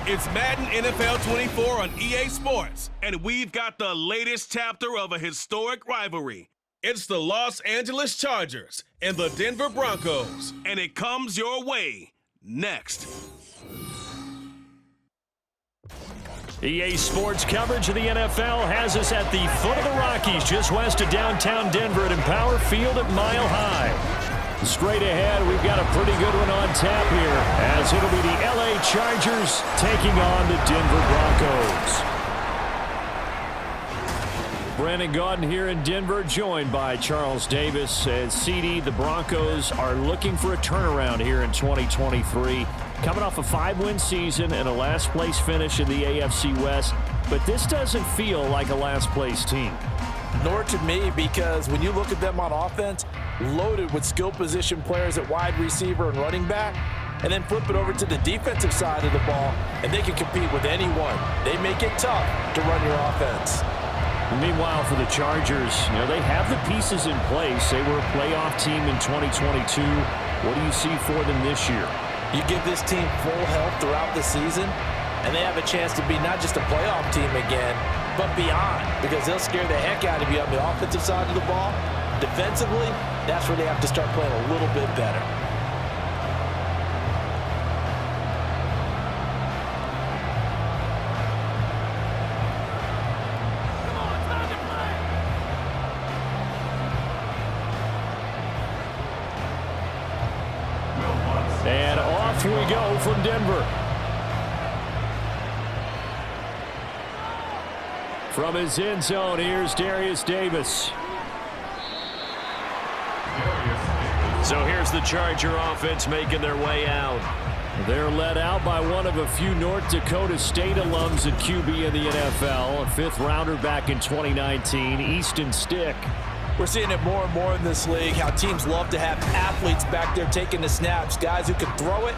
It's Madden NFL 24 on EA Sports, and we've got the latest chapter of a historic rivalry. It's the Los Angeles Chargers and the Denver Broncos, and it comes your way next. EA Sports coverage of the NFL has us at the foot of the Rockies, just west of downtown Denver at Empower Field at Mile High. Straight ahead, we've got a pretty good one on tap here, as it'll be the LA Chargers taking on the Denver Broncos. Brandon Gaudin here in Denver, joined by Charles Davis. As CD, the Broncos are looking for a turnaround here in 2023. Coming off a 5-win season and a last-place finish in the AFC West. But this doesn't feel like a last-place team. Nor to me, because when you look at them on offense, loaded with skill position players at wide receiver and running back, and then flip it over to the defensive side of the ball, and they can compete with anyone. They make it tough to run your offense. Meanwhile, for the Chargers, they have the pieces in place. They were a playoff team in 2022. What do you see for them this year? You give this team full health throughout the season, and they have a chance to be not just a playoff team again, but beyond, because they'll scare the heck out of you on the offensive side of the ball. Defensively, that's where they have to start playing a little bit better. And off we go from Denver. From his end zone, here's Darius Davis. So here's the Charger offense making their way out. They're led out by one of a few North Dakota State alums at QB in the NFL, a fifth-rounder back in 2019, Easton Stick. We're seeing it more and more in this league, how teams love to have athletes back there taking the snaps, guys who can throw it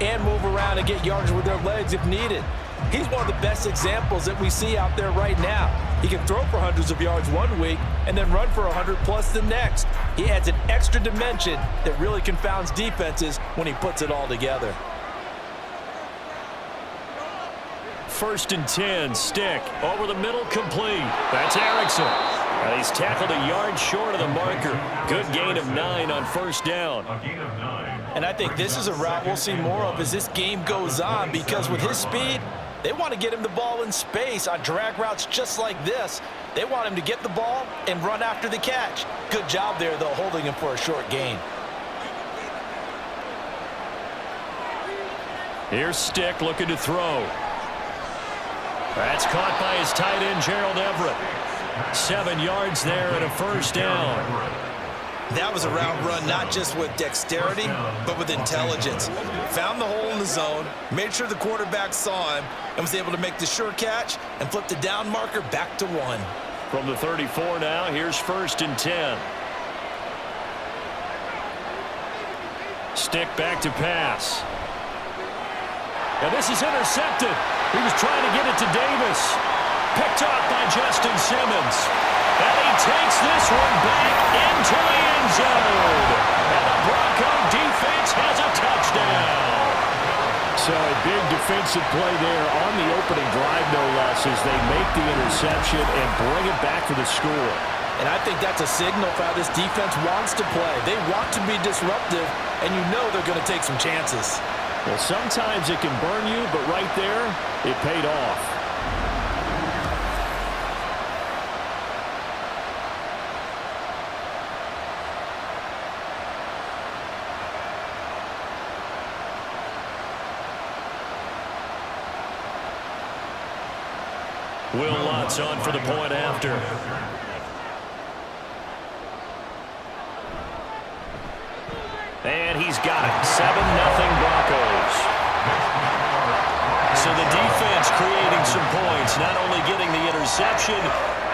and move around and get yards with their legs if needed. He's one of the best examples that we see out there right now. He can throw for hundreds of yards one week and then run for 100+ the next. He adds an extra dimension that really confounds defenses when he puts it all together. 1st and 10, Stick over the middle, complete. That's Erickson. And he's tackled a yard short of the marker. Good gain of 9 on 1st down. And I think this is a route we'll see more of as this game goes on, because with his speed, they want to get him the ball in space on drag routes just like this. They want him to get the ball and run after the catch. Good job there, though, holding him for a short gain. Here's Stick looking to throw. That's caught by his tight end, Gerald Everett. 7 yards there and a 1st down. That was a route run not just with dexterity, but with intelligence. Found the hole in the zone, made sure the quarterback saw him, and was able to make the sure catch and flip the down marker back to 1. From the 34 now, here's 1st and 10. Stick back to pass. And this is intercepted. He was trying to get it to Davis. Picked off by Justin Simmons. And he takes this one back into the end zone. And the Bronco defense has a touchdown. So a big defensive play there on the opening drive, no less, as they make the interception and bring it back for the score. And I think that's a signal for how this defense wants to play. They want to be disruptive, and you know they're going to take some chances. Well, sometimes it can burn you, but right there, it paid off. Will Lutz on for the point after. And he's got it. 7-0 Broncos. So the defense creating some points, not only getting the interception,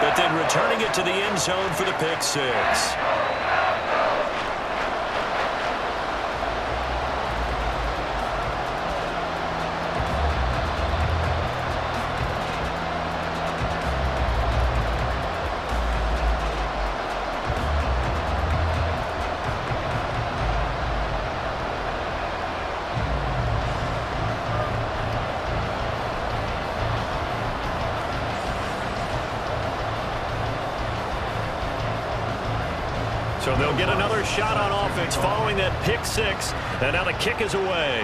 but then returning it to the end zone for the pick 6. So they'll get another shot on offense following that pick six. And now the kick is away.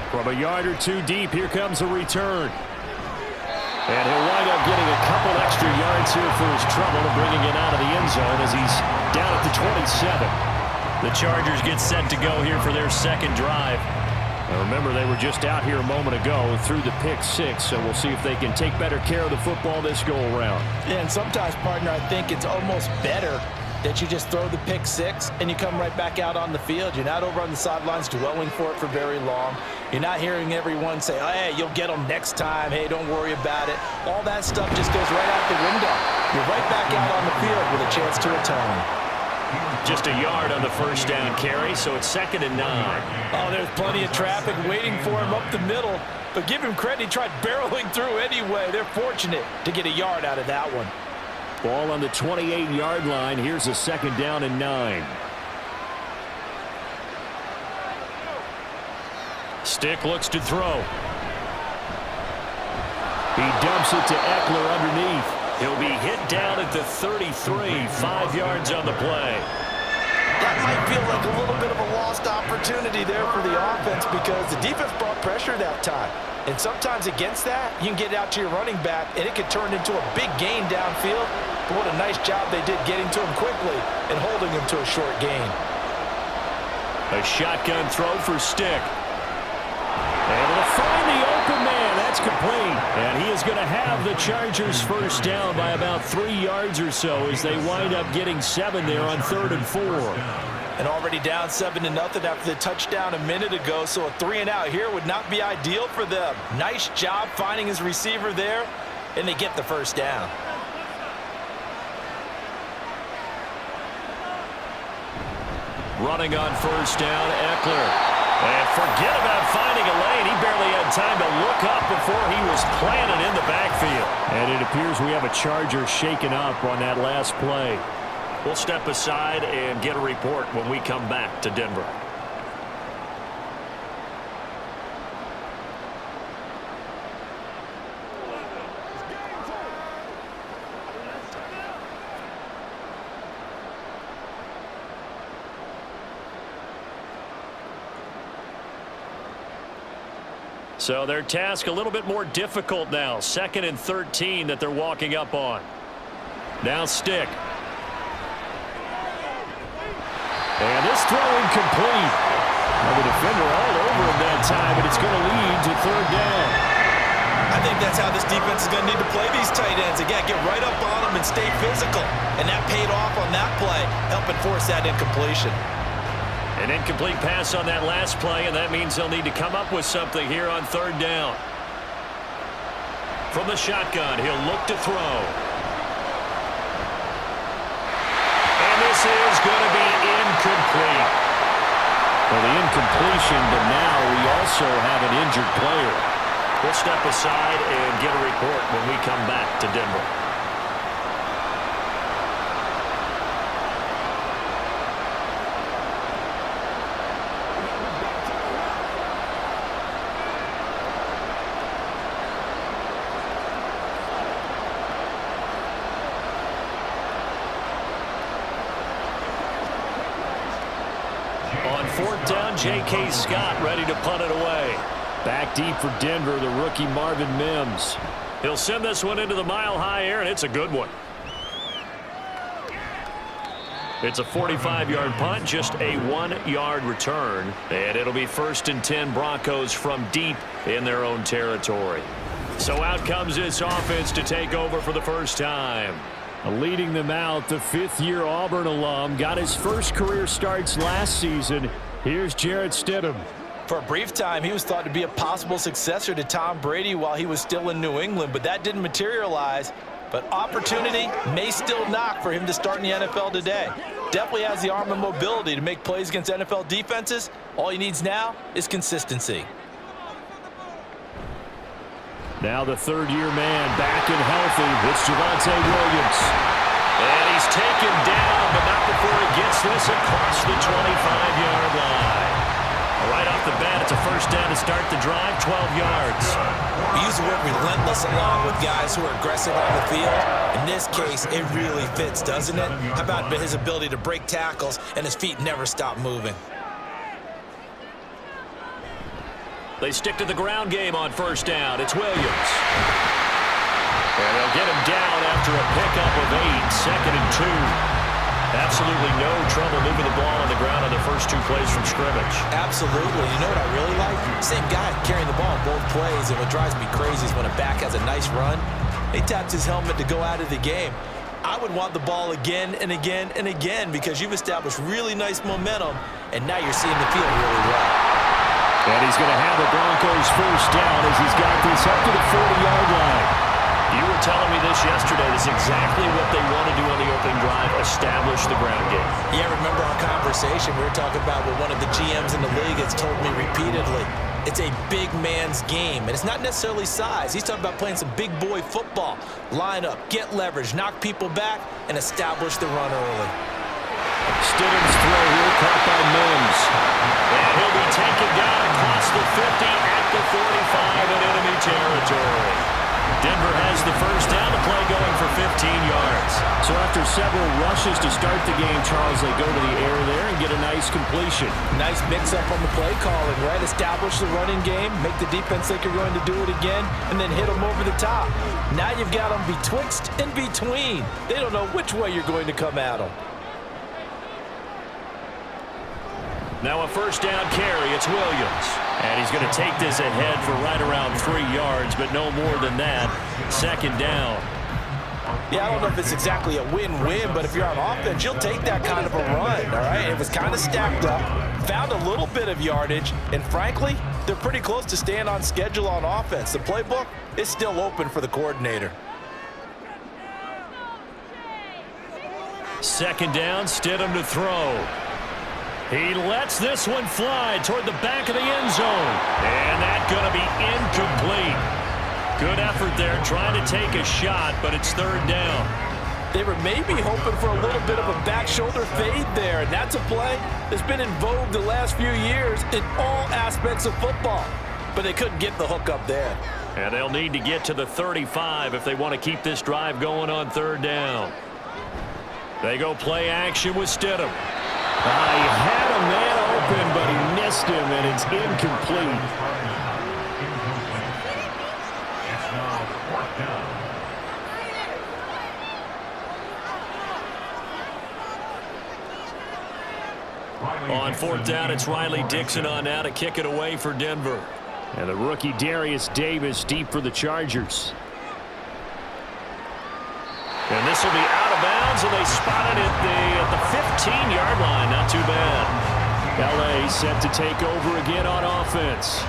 From a yard or two deep, here comes a return. And he'll wind up getting a couple extra yards here for his trouble and bringing it out of the end zone as he's down at the 27. The Chargers get set to go here for their second drive. Now remember, they were just out here a moment ago through the pick six, so we'll see if they can take better care of the football this go-around. Yeah, and sometimes, partner, I think it's almost better that you just throw the pick six and you come right back out on the field. You're not over on the sidelines dwelling for it for very long. You're not hearing everyone say, oh, hey, you'll get them next time. Hey, don't worry about it. All that stuff just goes right out the window. You're right back out on the field with a chance to atone. Just a yard on the first down carry, so it's 2nd and 9. Oh, there's plenty of traffic waiting for him up the middle. But give him credit, he tried barreling through anyway. They're fortunate to get a yard out of that one. Ball on the 28-yard line. Here's a 2nd down and 9. Stick looks to throw. He dumps it to Eckler underneath. He'll be hit down at the 33, 5 yards on the play. That might feel like a little bit of a lost opportunity there for the offense because the defense brought pressure that time. And sometimes against that, you can get it out to your running back, and it could turn into a big gain downfield. But what a nice job they did getting to him quickly and holding him to a short gain. A shotgun throw for Stick. Able to find the open man. That's complete. And he is going to have the Chargers first down by about 3 yards or so as they wind up getting 7 there on 3rd and 4. And already down 7-0 after the touchdown a minute ago, so a 3-and-out here would not be ideal for them. Nice job finding his receiver there, and they get the first down. Running on first down, Eckler. And forget about finding a lane. He barely had time to look up before he was planted in the backfield. And it appears we have a Charger shaken up on that last play. We'll step aside and get a report when we come back to Denver. So their task a little bit more difficult now. 2nd and 13 that they're walking up on. Now Stick. And this throw incomplete. Now the defender all over him that time, but it's going to lead to 3rd down. I think that's how this defense is going to need to play these tight ends. Again, get right up on them and stay physical. And that paid off on that play, helping force that incompletion. An incomplete pass on that last play, and that means they'll need to come up with something here on 3rd down. From the shotgun, he'll look to throw. And this is going to be incomplete. Well, the incompletion, but now we also have an injured player. We'll step aside and get a report when we come back to Denver. On 4th down, J.K. Scott ready to punt it away. Back deep for Denver, the rookie Marvin Mims. He'll send this one into the mile-high air, and it's a good one. It's a 45-yard punt, just a 1-yard return. And it'll be 1st and 10 Broncos from deep in their own territory. So out comes this offense to take over for the first time. Leading them out, the 5th-year Auburn alum, got his first career starts last season. Here's Jarrett Stidham. For a brief time, he was thought to be a possible successor to Tom Brady while he was still in New England, but that didn't materialize. But opportunity may still knock for him to start in the NFL today. Definitely has the arm and mobility to make plays against NFL defenses. All he needs now is consistency. Now the 3rd-year man back and healthy. It's Javonte Williams. And he's taken down, but not before he gets this across the 25-yard line. Right off the bat, it's a first down to start the drive, 12 yards. We use the word relentless along with guys who are aggressive on the field. In this case, it really fits, doesn't it? How about his ability to break tackles and his feet never stop moving? They stick to the ground game on first down. It's Williams. And they'll get him down after a pickup of 8, second and 2. Absolutely no trouble moving the ball on the ground on the first 2 plays from scrimmage. Absolutely. You know what I really like? Same guy carrying the ball in both plays, and what drives me crazy is when a back has a nice run, he taps his helmet to go out of the game. I would want the ball again and again and again because you've established really nice momentum, and now you're seeing the field really well. And he's going to have the Broncos first down as he's got this up to the 40-yard line. You were telling me this yesterday. This is exactly what they want to do on the opening drive, establish the ground game. Yeah, remember our conversation? We were talking about what one of the GMs in the league has told me repeatedly. It's a big man's game, and it's not necessarily size. He's talking about playing some big boy football. Line up, get leverage, knock people back, and establish the run early. Stidham's throw here, caught by Mims. And he'll be taken down across the 50 at the 45 in enemy territory. Denver has the first down, the play going for 15 yards. So after several rushes to start the game, Charles, they go to the air there and get a nice completion. Nice mix-up on the play calling, right? Establish the running game, make the defense think you're going to do it again, and then hit them over the top. Now you've got them betwixt and between. They don't know which way you're going to come at them. Now a first down carry, it's Williams. And he's going to take this ahead for right around 3 yards, but no more than that. Second down. Yeah, I don't know if it's exactly a win-win, but if you're on offense, you'll take that kind of a run, all right? It was kind of stacked up, found a little bit of yardage, and frankly, they're pretty close to staying on schedule on offense. The playbook is still open for the coordinator. Second down, Stidham to throw. He lets this one fly toward the back of the end zone. And that's going to be incomplete. Good effort there trying to take a shot, but it's third down. They were maybe hoping for a little bit of a back shoulder fade there, and that's a play that's been in vogue the last few years in all aspects of football. But they couldn't get the hook up there. And they'll need to get to the 35 if they want to keep this drive going on third down. They go play action with Stidham. He had a man open, but he missed him, and it's incomplete. On fourth down, it's Riley Dixon on now to kick it away for Denver. And the rookie Darius Davis deep for the Chargers. And this will be out of bounds, and they spot it at the 15-yard line. Not too bad. L.A. set to take over again on offense.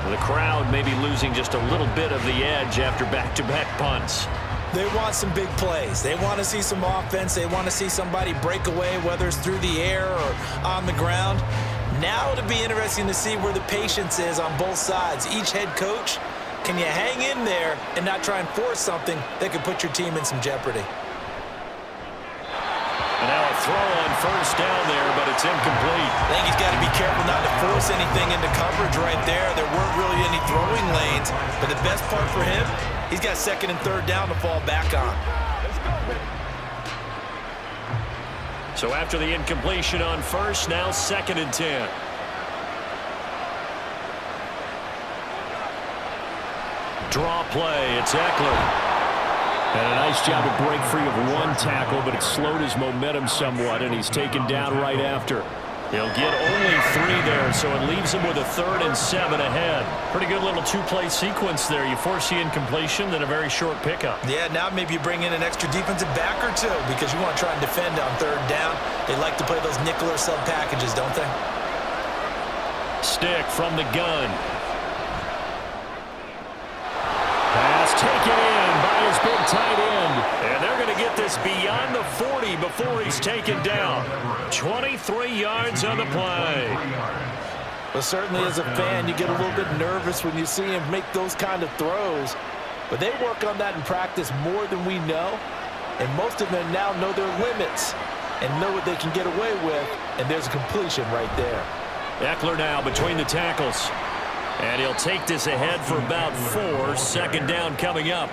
The crowd may be losing just a little bit of the edge after back-to-back punts. They want some big plays. They want to see some offense. They want to see somebody break away, whether it's through the air or on the ground. Now it'll be interesting to see where the patience is on both sides. Each head coach, can you hang in there and not try and force something that could put your team in some jeopardy? And now a throw on first down there, but it's incomplete. I think he's got to be careful not to force anything into coverage right there. There weren't really any throwing lanes, but the best part for him, he's got second and third down to fall back on. So after the incompletion on first, now second and 10. Draw play, it's Eckler. And a nice job to break free of one tackle, but it slowed his momentum somewhat, and he's taken down right after. He'll get only 3 there, so it leaves him with a 3rd and 7 ahead. Pretty good little 2-play sequence there. You force the incompletion, then a very short pickup. Yeah, now maybe you bring in an extra defensive back or two because you want to try and defend on third down. They like to play those nickel or sub packages, don't they? Stick from the gun. Pass taken in by his big tight end. And they're going to get this beyond the 40 before he's taken down. 23 yards on the play. Well, certainly as a fan, you get a little bit nervous when you see him make those kind of throws. But they work on that in practice more than we know. And most of them now know their limits and know what they can get away with. And there's a completion right there. Eckler now between the tackles. And he'll take this ahead for about 4. Second down coming up.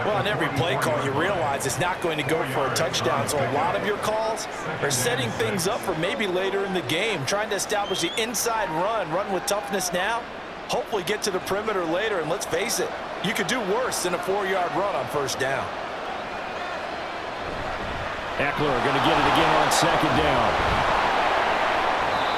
Well, on every play call, you realize it's not going to go for a touchdown. So a lot of your calls are setting things up for maybe later in the game, trying to establish the inside run with toughness now, hopefully get to the perimeter later. And let's face it, you could do worse than a 4-yard run on first down. Eckler going to get it again on second down.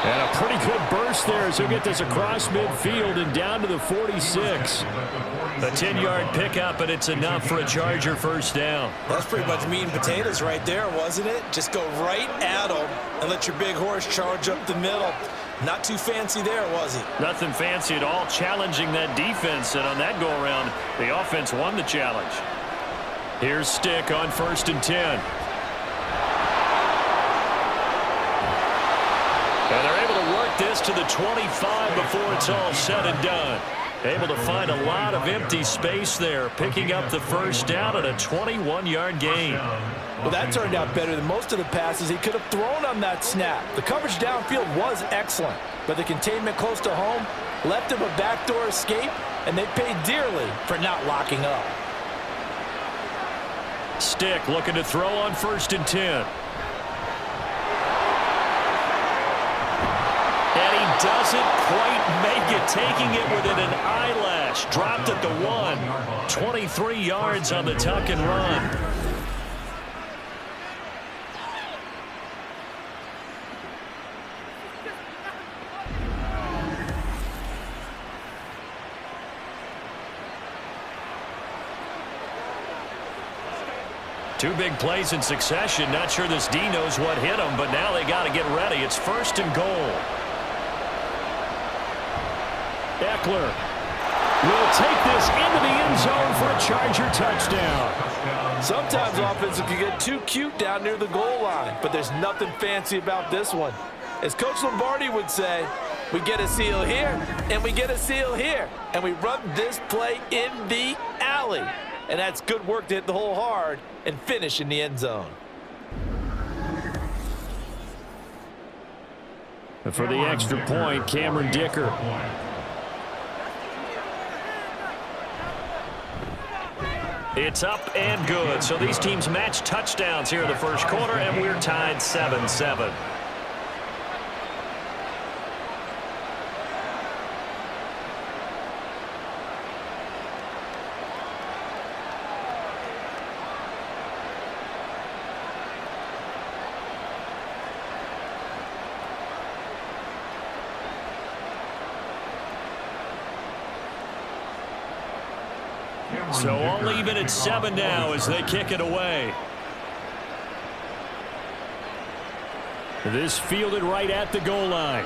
And a pretty good burst there as he'll get this across midfield and down to the 46. A 10-yard pickup, and it's enough for a Charger first down. That's pretty much meat and potatoes right there, wasn't it? Just go right at them and let your big horse charge up the middle. Not too fancy there, was it? Nothing fancy at all, challenging that defense. And on that go-around, the offense won the challenge. Here's Stick on 1st and 10. And they're able to work this to the 25 before it's all said and done. Able to find a lot of empty space there, picking up the first down at a 21-yard gain. Well, that turned out better than most of the passes he could have thrown on that snap. The coverage downfield was excellent, but the containment close to home left him a backdoor escape, and they paid dearly for not locking up. Stick looking to throw on 1st and 10. Doesn't quite make it, taking it within an eyelash. Dropped at the 1. 23 yards on the tuck and run. Two big plays in succession. Not sure this D knows what hit him, but now they got to get ready. It's 1st and goal. Eckler will take this into the end zone for a Charger touchdown. Sometimes offenses can get too cute down near the goal line, but there's nothing fancy about this one. As Coach Lombardi would say, we get a seal here, and we get a seal here, and we run this play in the alley. And that's good work to hit the hole hard and finish in the end zone. For the extra point, Cameron Dicker. It's up and good. So these teams match touchdowns here in the first quarter, and we're tied 7-7. So all even at 7 now as they kick it away. This fielded right at the goal line.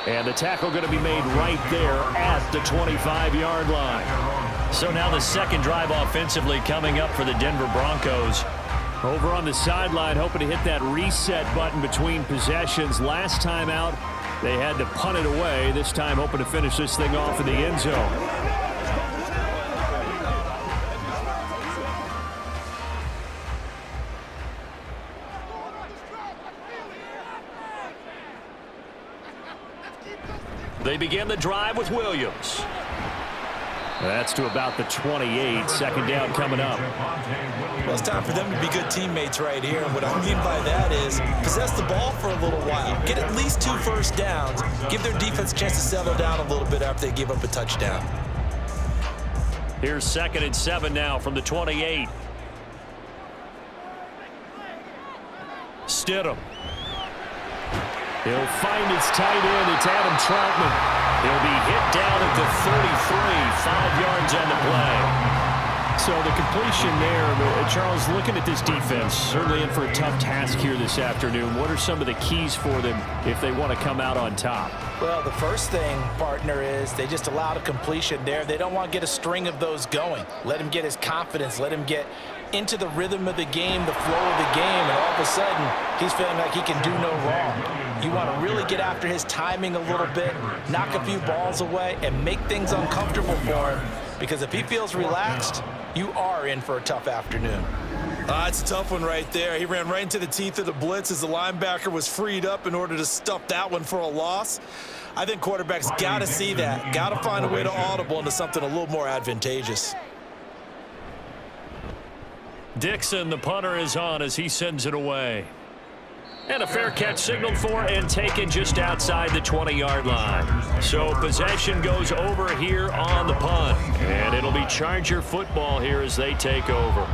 And the tackle going to be made right there at the 25-yard line. So now the second drive offensively coming up for the Denver Broncos. Over on the sideline, hoping to hit that reset button between possessions. Last time out, they had to punt it away. This time hoping to finish this thing off in the end zone. They begin the drive with Williams. That's to about the 28. Second down coming up. Well, it's time for them to be good teammates right here. And what I mean by that is possess the ball for a little while. Get at least 2 first downs. Give their defense a chance to settle down a little bit after they give up a touchdown. Here's 2nd and 7 now from the 28. Stidham. He'll find his tight end. It's Adam Troutman. He'll be hit down at the 33, 5 yards on the play. So the completion there, Charles, looking at this defense, certainly in for a tough task here this afternoon. What are some of the keys for them if they want to come out on top? Well, the first thing, partner, is they just allowed a completion there. They don't want to get a string of those going. Let him get his confidence. Let him get into the rhythm of the game, the flow of the game, and all of a sudden, he's feeling like he can do no wrong. You want to really get after his timing a little bit, knock a few balls away, and make things uncomfortable for him. Because if he feels relaxed, you are in for a tough afternoon. It's a tough one right there. He ran right into the teeth of the blitz as the linebacker was freed up in order to stuff that one for a loss. I think quarterbacks got to see that. Got to find a way to audible into something a little more advantageous. Dixon, the punter, is on as he sends it away. And a fair catch signaled for and taken just outside the 20-yard line. So possession goes over here on the punt. And it'll be Charger football here as they take over.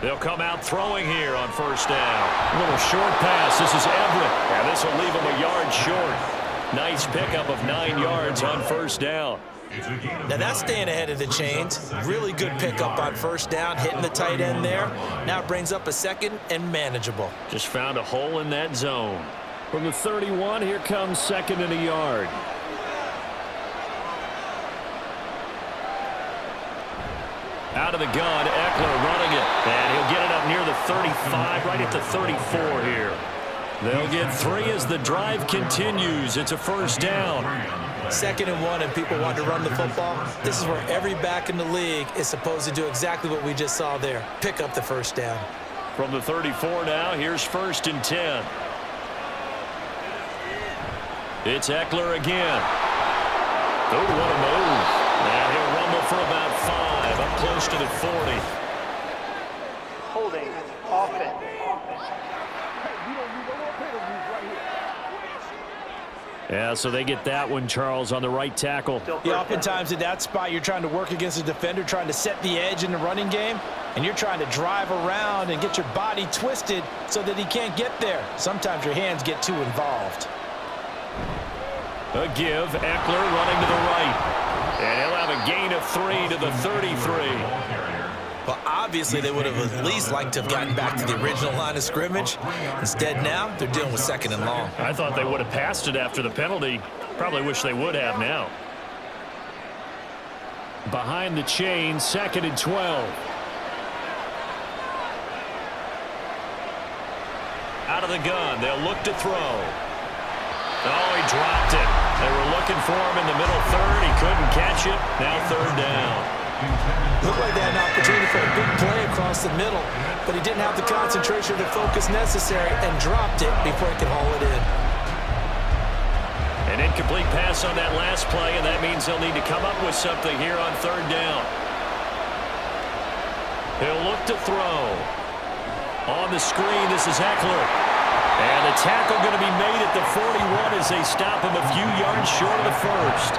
They'll come out throwing here on first down. A little short pass. This is Everett. And this will leave him a yard short. Nice pickup of 9 yards on first down. Now that's staying ahead of the chains. Really good pickup on first down, hitting the tight end there. Now it brings up a second and manageable. Just found a hole in that zone. From the 31, here comes second and a yard. Out of the gun, Eckler running it. And he'll get it up near the 35, right at the 34 here. They'll get 3 as the drive continues. It's a first down. 2nd and 1, and people want to run the football. This is where every back in the league is supposed to do exactly what we just saw there. Pick up the first down. From the 34 now, here's 1st and 10. It's Eckler again. Oh, what a move. And he'll rumble for about 5, up close to the 40. Holding offense. Yeah, so they get that one, Charles, on the right tackle. Yeah, oftentimes in that spot, you're trying to work against a defender, trying to set the edge in the running game, and you're trying to drive around and get your body twisted so that he can't get there. Sometimes your hands get too involved. A give, Eckler running to the right. And he'll have a gain of 3 to the 33. Well, obviously, they would have at least liked to have gotten back to the original line of scrimmage. Instead, now, they're dealing with 2nd and long. I thought they would have passed it after the penalty. Probably wish they would have now. Behind the chain, 2nd and 12. Out of the gun, they'll look to throw. Oh, he dropped it. They were looking for him in the middle third. He couldn't catch it. Now 3rd down. Looked like they had an opportunity for a big play across the middle, but he didn't have the concentration or the focus necessary and dropped it before he could haul it in. An incomplete pass on that last play, and that means they'll need to come up with something here on 3rd down. He'll look to throw. On the screen, this is Eckler. And the tackle going to be made at the 41 as they stop him a few yards short of the first.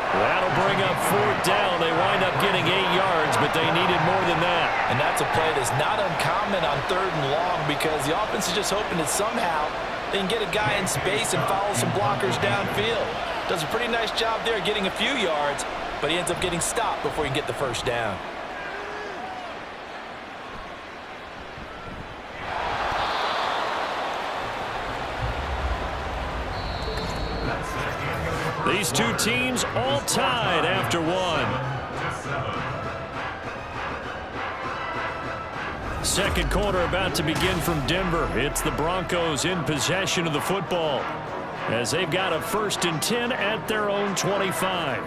That'll bring up 4th down. They wind up getting 8 yards, but they needed more than that. And that's a play that's not uncommon on 3rd and long because the offense is just hoping that somehow they can get a guy in space and follow some blockers downfield. Does a pretty nice job there getting a few yards, but he ends up getting stopped before he can get the first down. These two teams all tied after 1. 2nd quarter about to begin from Denver. It's the Broncos in possession of the football as they've got a 1st and 10 at their own 25.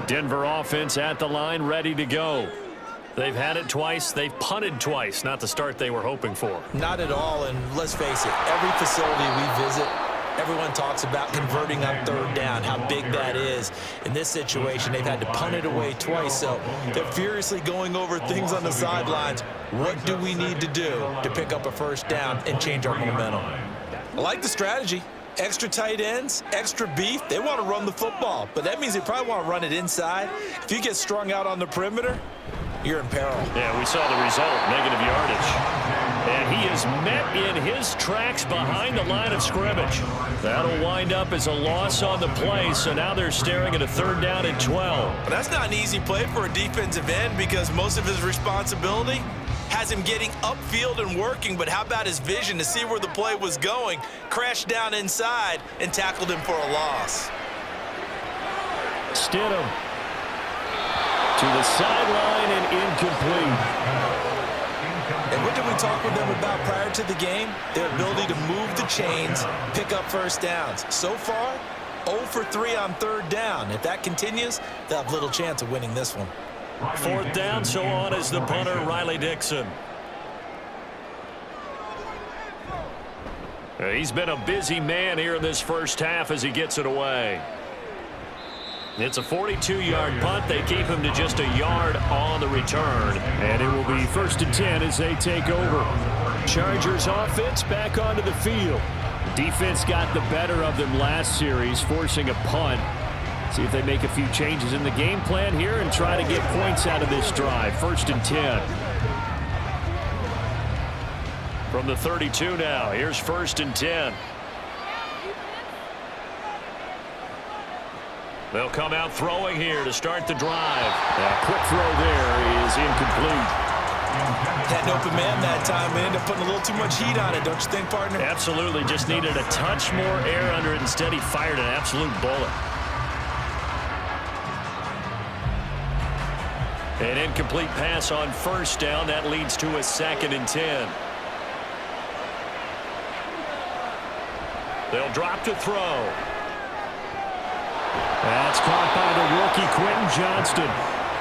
Denver offense at the line, ready to go. They've had it twice. They've punted twice. Not the start they were hoping for. Not at all, and let's face it, every facility we visit, everyone talks about converting on 3rd down, how big that is. In this situation, they've had to punt it away twice, so they're furiously going over things on the sidelines. What do we need to do to pick up a first down and change our momentum? I like the strategy. Extra tight ends, extra beef, they want to run the football, but that means they probably want to run it inside. If you get strung out on the perimeter, you're in peril. Yeah, we saw the result, negative yardage. And he is met in his tracks behind the line of scrimmage. That'll wind up as a loss on the play, so now they're staring at a 3rd down and 12. But that's not an easy play for a defensive end because most of his responsibility has him getting upfield and working, but how about his vision to see where the play was going? Crashed down inside and tackled him for a loss. Stidham to the sideline and incomplete. And what did we talk with them about prior to the game? Their ability to move the chains, pick up first downs. So far, 0 for 3 on third down. If that continues, they'll have little chance of winning this one. Fourth down, so on is the punter, Riley Dixon. He's been a busy man here in this first half as he gets it away. It's a 42-yard punt. They keep him to just a yard on the return. And it will be 1st and 10 as they take over. Chargers offense back onto the field. Defense got the better of them last series, forcing a punt. See if they make a few changes in the game plan here and try to get points out of this drive. 1st and 10. From the 32 now, here's 1st and 10. They'll come out throwing here to start the drive. A quick throw there is incomplete. Had an open man that time, but ended up putting a little too much heat on it, don't you think, partner? Absolutely. Just needed a touch more air under it. Instead, he fired an absolute bullet. An incomplete pass on 1st down. That leads to a 2nd and 10. They'll drop to throw. That's caught by the rookie Quentin Johnston.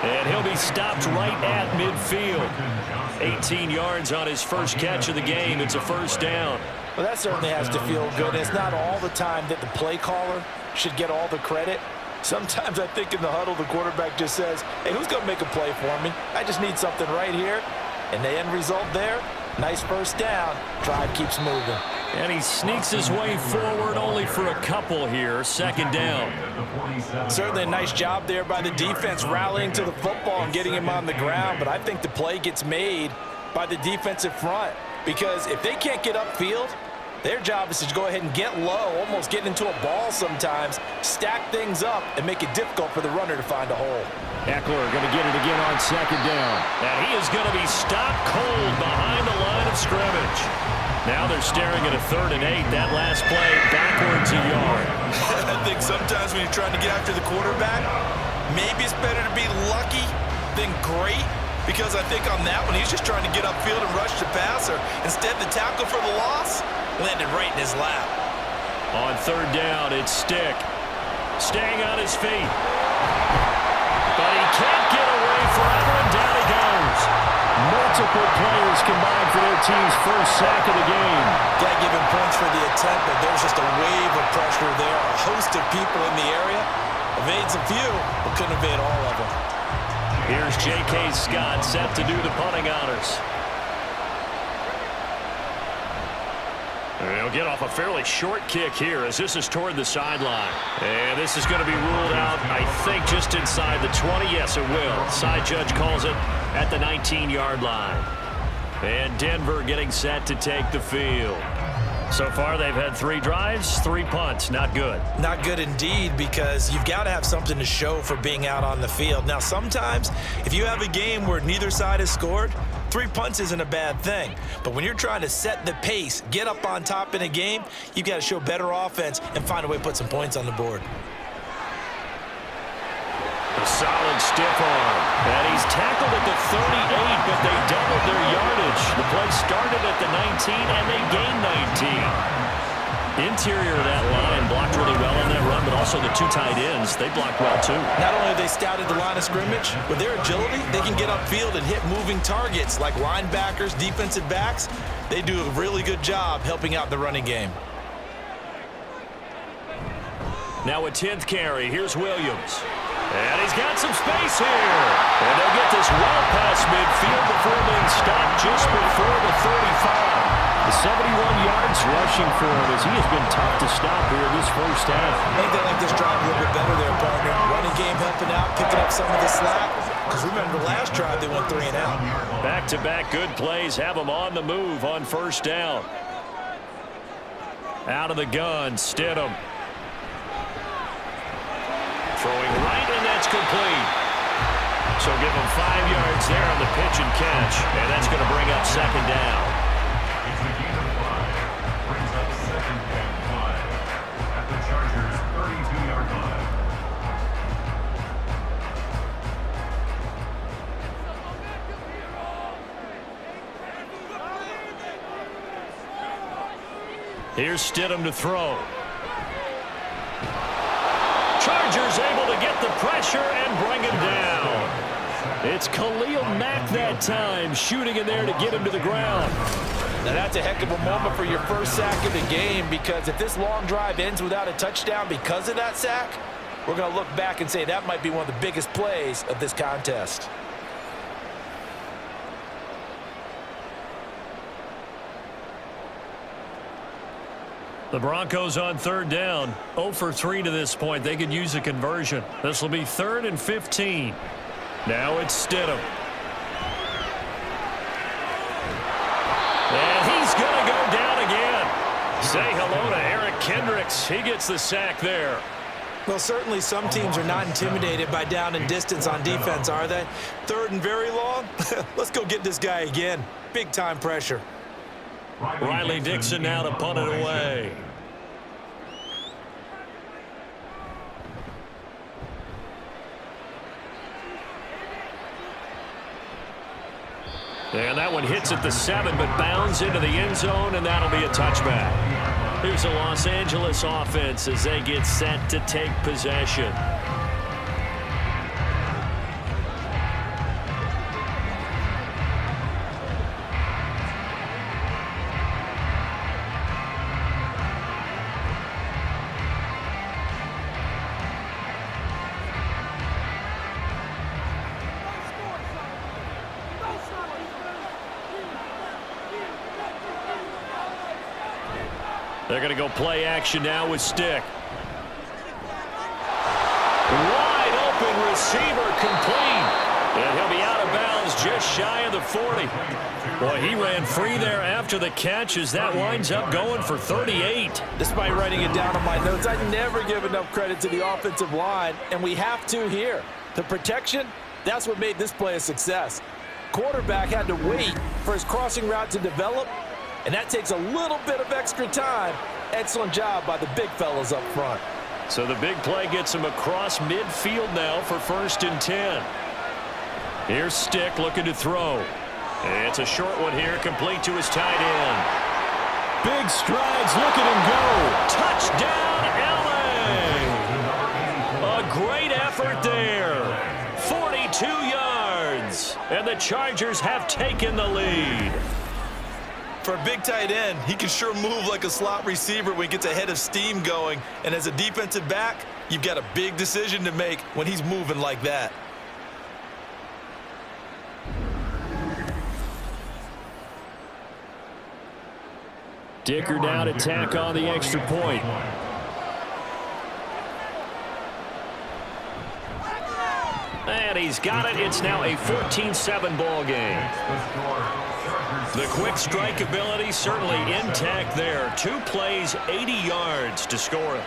And he'll be stopped right at midfield. 18 yards on his first catch of the game. It's a 1st down. Well, that certainly has to feel good. It's not all the time that the play caller should get all the credit. Sometimes I think in the huddle, the quarterback just says, hey, who's going to make a play for me? I just need something right here. And the end result there, nice 1st down. Drive keeps moving. And he sneaks his way forward only for a couple here. 2nd down. Certainly a nice job there by the defense rallying to the football and getting him on the ground. But I think the play gets made by the defensive front. Because if they can't get upfield, their job is to go ahead and get low, almost get into a ball sometimes, stack things up, and make it difficult for the runner to find a hole. Eckler going to get it again on 2nd down. And he is going to be stopped cold behind the line of scrimmage. Now they're staring at a 3rd and 8. That last play backwards a yard. I think sometimes when you're trying to get after the quarterback, maybe it's better to be lucky than great. Because I think on that one, he's just trying to get upfield and rush the passer. Instead, the tackle for the loss landed right in his lap. On 3rd down, it's Stick. Staying on his feet. But he can't get away forever, and down he goes. Multiple players combined for their team's first sack of the game. Got to give him points for the attempt, but there's just a wave of pressure there. A host of people in the area. Evades a few, but couldn't evade all of them. Here's J.K. Scott set to do the punting honors. He'll get off a fairly short kick here as this is toward the sideline. And this is going to be ruled out, I think, just inside the 20. Yes, it will. Side judge calls it at the 19-yard line. And Denver getting set to take the field. So far, they've had 3 drives, 3 punts. Not good. Not good indeed, because you've got to have something to show for being out on the field. Now, sometimes, if you have a game where neither side has scored, 3 punts isn't a bad thing. But when you're trying to set the pace, get up on top in a game, you've got to show better offense and find a way to put some points on the board. A solid stiff arm. And he's tackled at the 38, but they doubled their yardage. The play started at the 19, and they gained 19. Interior of that line blocked really well on that run, but also the 2 tight ends, they blocked well too. Not only have they scouted the line of scrimmage, with their agility, they can get upfield and hit moving targets like linebackers, defensive backs. They do a really good job helping out the running game. Now a 10th carry. Here's Williams. And he's got some space here. And they'll get this well past midfield before being stopped just before the 35. The 71 yards rushing for him as he has been tough to stop here this first half. I think they like this drive a little bit better there, partner. Running game helping out, picking up some of the slack. Because remember, last drive they went 3 and out. Back-to-back good plays have them on the move on 1st down. Out of the gun, Stidham. Throwing right, and that's complete. So give him 5 yards there on the pitch and catch, and that's going to bring up second down. It's a gain of 5. Brings up second and 5 at the Chargers' 32-yard line. Here's Stidham to throw. Chargers able to get the pressure and bring him down. It's Khalil Mack that time, shooting in there to get him to the ground. Now that's a heck of a moment for your first sack of the game, because if this long drive ends without a touchdown because of that sack, we're going to look back and say that might be one of the biggest plays of this contest. The Broncos on third down, 0 for 3 to this point. They could use a conversion. This will be 3rd and 15. Now it's Stidham. And he's going to go down again. Say hello to Eric Kendricks. He gets the sack there. Well, certainly some teams are not intimidated by down and distance on defense, are they? 3rd and very long? Let's go get this guy again. Big-time pressure. Riley Dixon now to punt it away. And that one hits at the 7, but bounds into the end zone, and that'll be a touchback. Here's the Los Angeles offense as they get set to take possession. They're going to go play action now with Stick. Wide open receiver complete. And he'll be out of bounds just shy of the 40. Boy, he ran free there after the catch as that winds up going for 38. Despite writing it down on my notes, I never give enough credit to the offensive line, and we have to here. The protection, that's what made this play a success. Quarterback had to wait for his crossing route to develop, and that takes a little bit of extra time. Excellent job by the big fellas up front. So the big play gets him across midfield now for 1st and 10. Here's Stick looking to throw. It's a short one here, complete to his tight end. Big strides, look at him go. Touchdown, LA! A great effort there. 42 yards, and the Chargers have taken the lead. For a big tight end, he can sure move like a slot receiver when he gets a head of steam going. And as a defensive back, you've got a big decision to make when he's moving like that. Dicker down to tack on the extra point. And he's got it. It's now a 14-7 ball game. The quick strike ability certainly intact there. 2 plays, 80 yards to score it.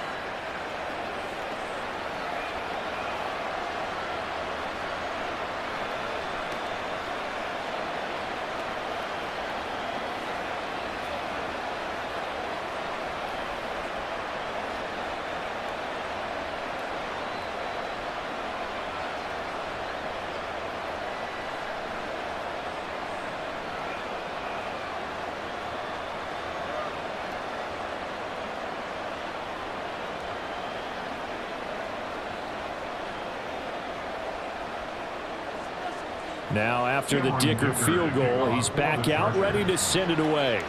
Now after the Dicker field goal, he's back out ready to send it away.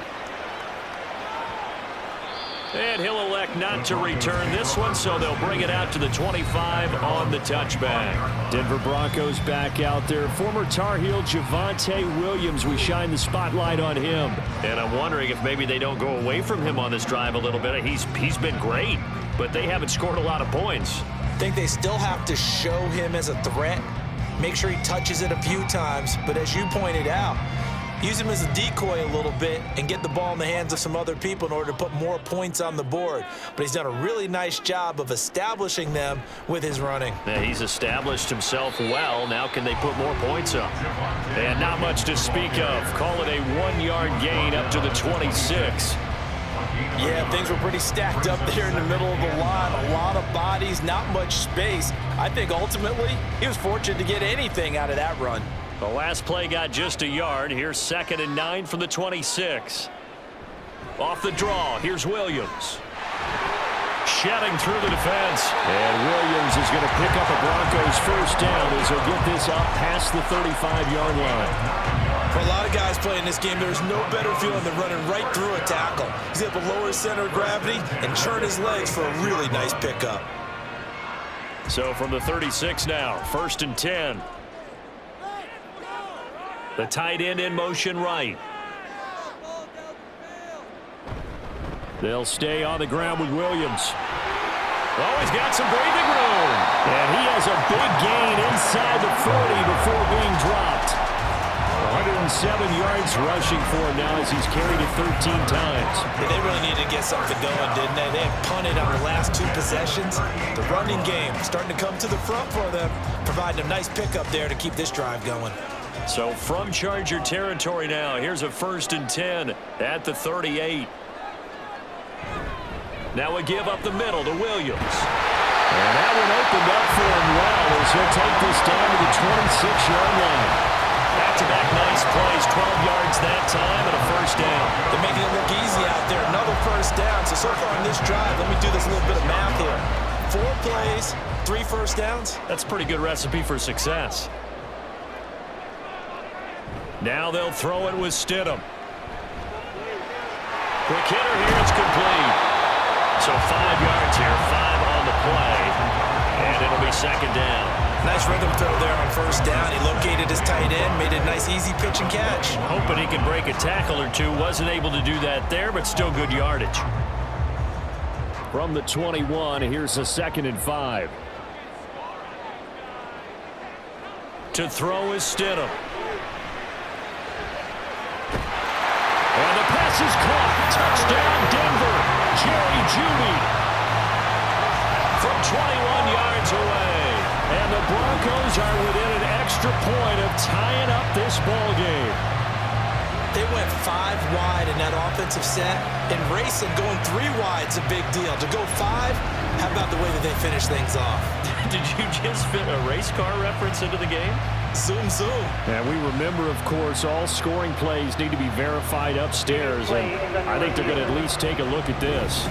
And he'll elect not to return this one, so they'll bring it out to the 25 on the touchback. Denver Broncos back out there. Former Tar Heel Javonte Williams, we shine the spotlight on him. And I'm wondering if maybe they don't go away from him on this drive a little bit. He's been great, but they haven't scored a lot of points. I think they still have to show him as a threat. Make sure he touches it a few times, but as you pointed out, use him as a decoy a little bit and get the ball in the hands of some other people in order to put more points on the board. But he's done a really nice job of establishing them with his running. Yeah, he's established himself well. Now can they put more points up? And not much to speak of. Call it a 1-yard gain up to the 26. Yeah, things were pretty stacked up there in the middle of the line. A lot of bodies, not much space. I think ultimately he was fortunate to get anything out of that run. The last play got just a yard. Here's 2nd and 9 from the 26. Off the draw, here's Williams. Shedding through the defense. And Williams is going to pick up a Broncos first down as he'll get this up past the 35-yard line. For a lot of guys playing this game, there's no better feeling than running right through a tackle. He's able to lower his center of gravity and churn his legs for a really nice pickup. So from the 36 now, 1st and 10. The tight end in motion right. They'll stay on the ground with Williams. Oh, he's got some breathing room. And he has a big gain inside the 40 before being dropped. 107 yards rushing for him now as he's carried it 13 times. Yeah, they really needed to get something going, didn't they? They had punted on the last 2 possessions. The running game starting to come to the front for them, providing a nice pickup there to keep this drive going. So from Charger territory now, here's a 1st and 10 at the 38. Now a give up the middle to Williams. And that one opened up for him well as he'll take this down to the 26-yard line. Back-to-back nice plays, 12 yards that time and a first down. They're making it look easy out there. Another first down. So far on this drive, let me do this little bit of math here. 4 plays, 3 first downs. That's a pretty good recipe for success. Now they'll throw it with Stidham. Quick hitter here, it's complete. So 5 yards here, 5 on the play. And it'll be 2nd down. Nice rhythm throw there on first down. He located his tight end, made a nice easy pitch and catch. Hoping he could break a tackle or two. Wasn't able to do that there, but still good yardage. From the 21, here's a 2nd and 5. To throw is Stidham. And the pass is caught. Touchdown, Denver. Jerry Jeudy. From 21 yards away. And the Broncos are within an extra point of tying up this ball game. They went 5 wide in that offensive set. And racing, going 3 wide is a big deal. To go 5, how about the way that they finish things off? Did you just fit a race car reference into the game? Zoom, zoom. And we remember, of course, all scoring plays need to be verified upstairs. And I think they're going to at least take a look at this.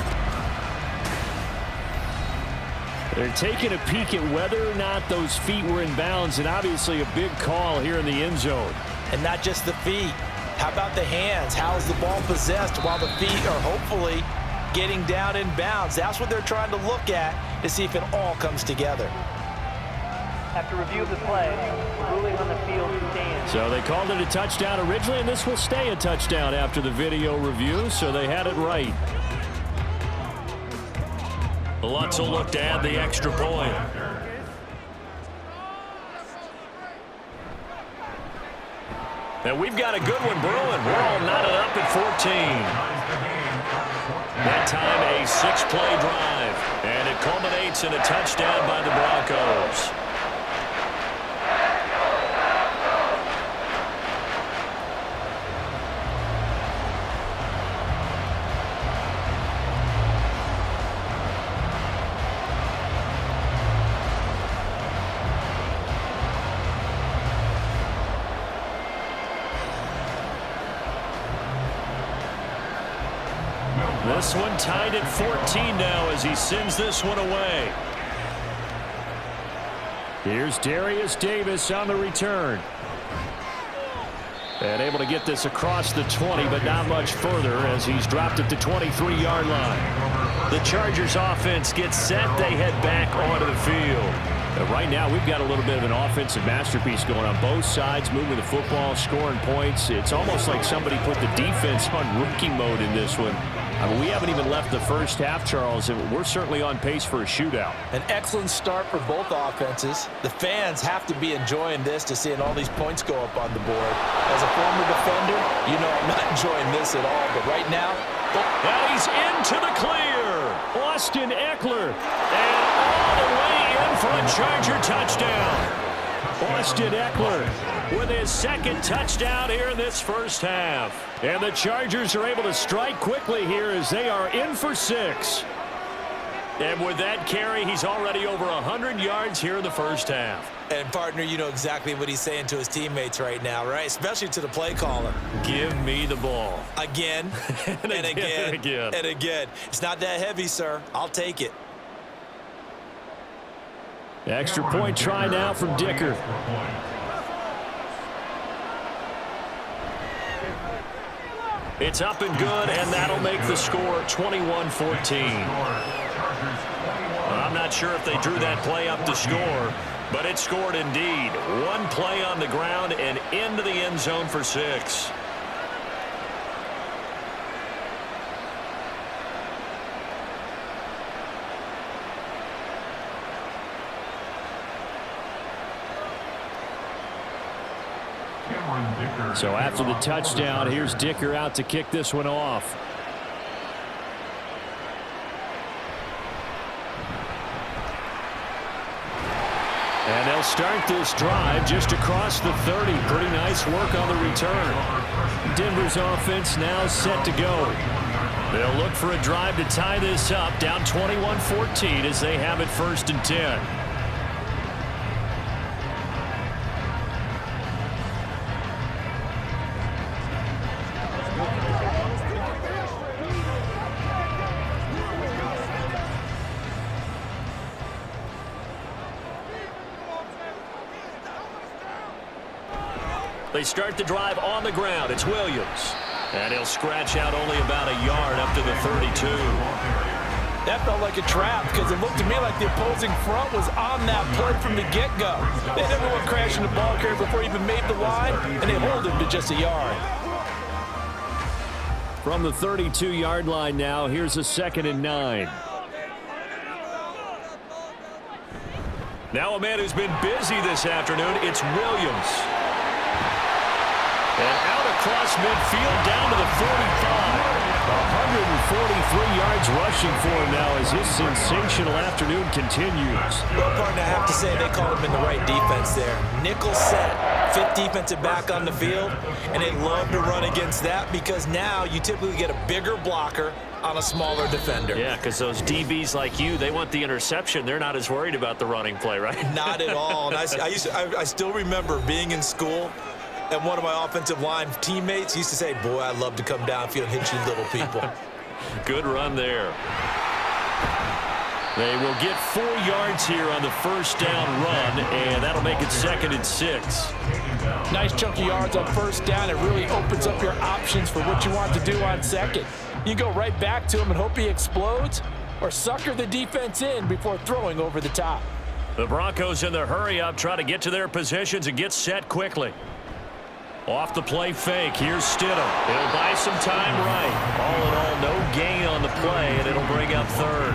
They're taking a peek at whether or not those feet were in bounds, and obviously a big call here in the end zone. And not just the feet. How about the hands? How's the ball possessed while the feet are hopefully getting down in bounds? That's what they're trying to look at to see if it all comes together. After review of the play, ruling on the field stands. So they called it a touchdown originally, and this will stay a touchdown after the video review, so they had it right. Lutz will look to add the extra point. And we've got a good one brewing. We're all knotted up at 14. That time a 6-play drive. And it culminates in a touchdown by the Broncos. This one tied at 14 now as he sends this one away. Here's Darius Davis on the return. And able to get this across the 20, but not much further as he's dropped at the 23-yard line. The Chargers offense gets set. They head back onto the field. Right now, we've got a little bit of an offensive masterpiece going on both sides, moving the football, scoring points. It's almost like somebody put the defense on rookie mode in this one. I mean, we haven't even left the first half, Charles, and we're certainly on pace for a shootout. An excellent start for both offenses. The fans have to be enjoying this to seeing all these points go up on the board. As a former defender, you know I'm not enjoying this at all, but right now... And he's into the clear. Austin Eckler. And all the way in for a Charger touchdown. Austin Eckler with his second touchdown here in this first half. And the Chargers are able to strike quickly here as they are in for 6. And with that carry, he's already over 100 yards here in the first half. And, partner, you know exactly what he's saying to his teammates right now, right? Especially to the play caller. Give me the ball. Again, and again, and again. It's not that heavy, sir. I'll take it. Extra point try now from Dicker. It's up and good, and that'll make the score 21-14. I'm not sure if they drew that play up to score, but it scored indeed. One play on the ground and into the end zone for 6. So after the touchdown, here's Dicker out to kick this one off. And they'll start this drive just across the 30. Pretty nice work on the return. Denver's offense now set to go. They'll look for a drive to tie this up, down 21-14 as they have it 1st and 10. They start the drive on the ground. It's Williams. And he'll scratch out only about a yard up to the 32. That felt like a trap because it looked to me like the opposing front was on that play from the get-go. They had everyone crashing the ball carrier before he even made the line, and they hold him to just a yard. From the 32-yard line now, here's a 2nd and 9. Now a man who's been busy this afternoon, it's Williams. And out across midfield down to the 45. 143 yards rushing for him now as his sensational afternoon continues. Well, partner, I have to say they called him in the right defense there. Nickel set, 5th defensive back on the field, and they love to run against that because now you typically get a bigger blocker on a smaller defender. Yeah, because those DBs like you, they want the interception. They're not as worried about the running play, right? Not at all. And I still remember being in school, and one of my offensive line teammates used to say, boy, I'd love to come downfield and hit you little people. Good run there. They will get 4 yards here on the first down run, and that'll make it 2nd and 6. Nice chunk of yards on first down. It really opens up your options for what you want to do on second. You go right back to him and hope he explodes, or sucker the defense in before throwing over the top. The Broncos in the hurry-up try to get to their positions and get set quickly. Off the play fake, here's Stidham. It'll buy some time right. All in all, no gain on the play, and it'll bring up 3rd.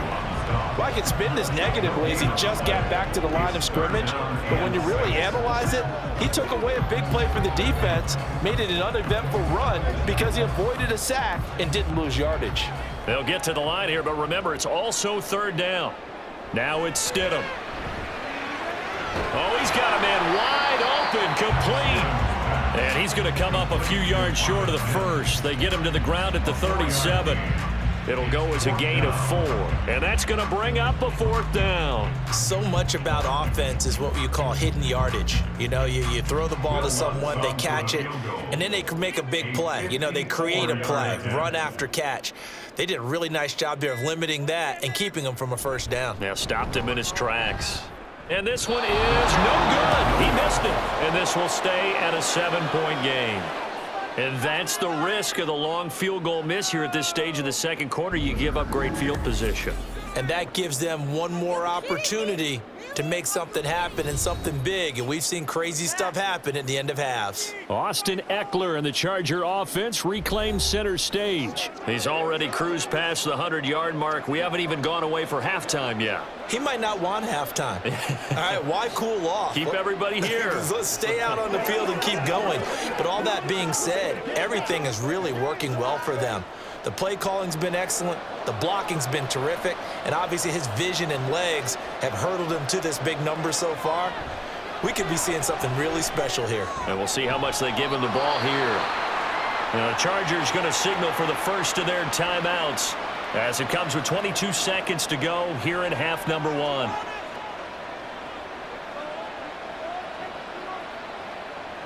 Well, I could spin this negatively as he just got back to the line of scrimmage, but when you really analyze it, he took away a big play for the defense, made it an uneventful run because he avoided a sack and didn't lose yardage. They'll get to the line here, but remember, it's also 3rd down. Now it's Stidham. Oh, he's got a man wide open, complete. And he's going to come up a few yards short of the first. They get him to the ground at the 37. It'll go as a gain of 4. And that's going to bring up a 4th down. So much about offense is what you call hidden yardage. You know, you throw the ball to someone, they catch it, and then they can make a big play. You know, they create a play, run after catch. They did a really nice job there of limiting that and keeping him from a first down. Now stopped him in his tracks. And this one is no good. He missed it. And this will stay at a 7-point game. And that's the risk of the long field goal miss here at this stage of the second quarter. You give up great field position. And that gives them one more opportunity to make something happen and something big. And we've seen crazy stuff happen at the end of halves. Austin Eckler and the Charger offense reclaims center stage. He's already cruised past the 100-yard mark. We haven't even gone away for halftime yet. He might not want halftime. All right, why cool off? Keep everybody here. Let's stay out on the field and keep going. But all that being said, everything is really working well for them. The play calling's been excellent. The blocking's been terrific. And obviously his vision and legs have hurdled him to this big number so far. We could be seeing something really special here. And we'll see how much they give him the ball here. Now, the Chargers going to signal for the first of their timeouts as it comes with 22 seconds to go here in half number 1.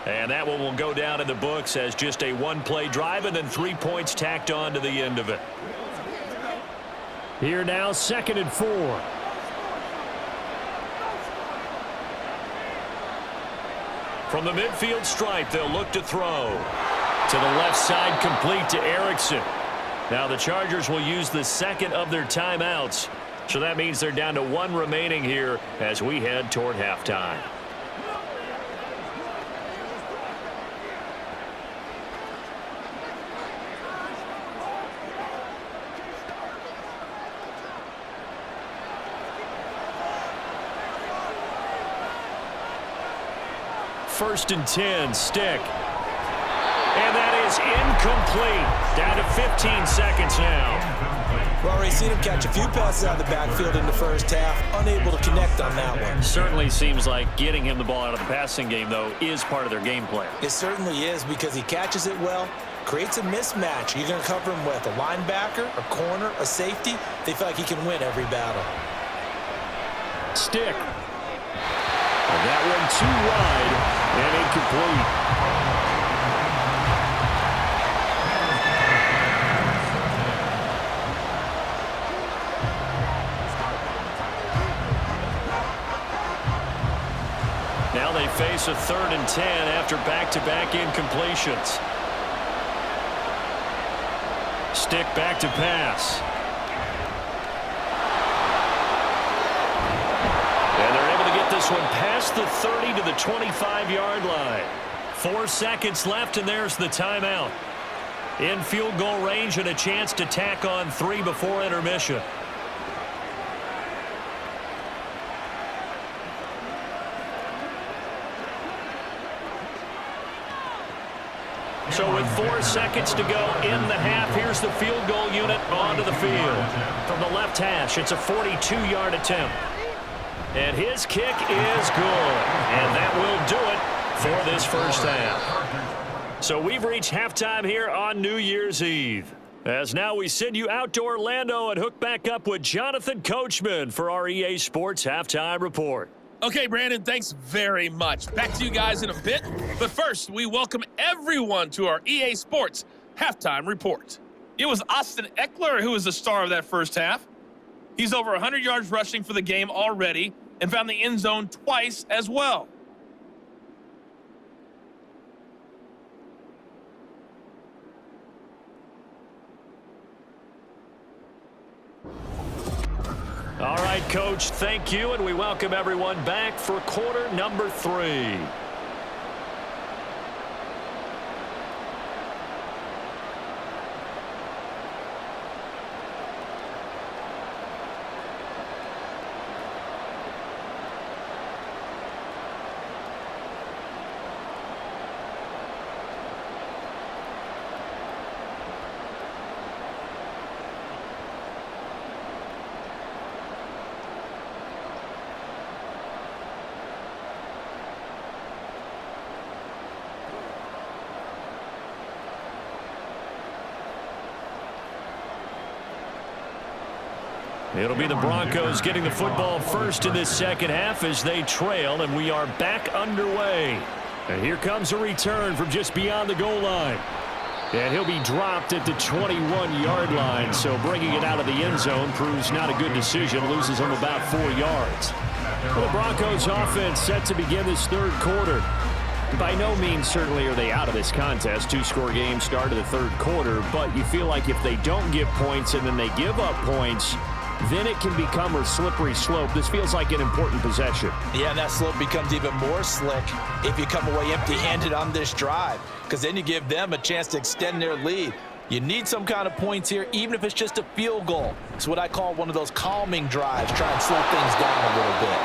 And that one will go down in the books as just a one-play drive and then 3 points tacked on to the end of it. Here now, 2nd and 4. From the midfield stripe, they'll look to throw. To the left side, complete to Erickson. Now the Chargers will use the second of their timeouts. So that means they're down to 1 remaining here as we head toward halftime. First and 10, stick. And that is incomplete. Down to 15 seconds now. We've already seen him catch a few passes out of the backfield in the first half, unable to connect on that one. Certainly seems like getting him the ball out of the passing game, though, is part of their game plan. It certainly is because he catches it well, creates a mismatch. You're going to cover him with a linebacker, a corner, a safety. They feel like he can win every battle. Stick. And that one too wide and incomplete. Now they face a 3rd and 10 after back-to-back incompletions. Stick back to pass. And they're able to get this one past the 30 to the 25-yard line. 4 seconds left, and there's the timeout. In field goal range and a chance to tack on 3 before intermission. So with 4 seconds to go in the half, here's the field goal unit onto the field. From the left hash, it's a 42-yard attempt. And his kick is good. And that will do it for this first half. So we've reached halftime here on New Year's Eve. As now we send you out to Orlando and hook back up with Jonathan Coachman for our EA Sports Halftime Report. Okay, Brandon, thanks very much. Back to you guys in a bit. But first, we welcome everyone to our EA Sports Halftime Report. It was Austin Eckler who was the star of that first half. He's over 100 yards rushing for the game already and found the end zone twice as well. All right, Coach, thank you, and we welcome everyone back for quarter number 3. It'll be the Broncos getting the football first in this second half as they trail, and we are back underway. And here comes a return from just beyond the goal line. And he'll be dropped at the 21-yard line, so bringing it out of the end zone proves not a good decision, loses him about 4 yards. Well, the Broncos offense set to begin this third quarter. By no means certainly are they out of this contest. 2-score game start of the third quarter, but you feel like if they don't get points and then they give up points, then it can become a slippery slope. This feels like an important possession. Yeah, and that slope becomes even more slick if you come away empty-handed on this drive, because then you give them a chance to extend their lead. You need some kind of points here, even if it's just a field goal. It's what I call one of those calming drives, try and slow things down a little bit.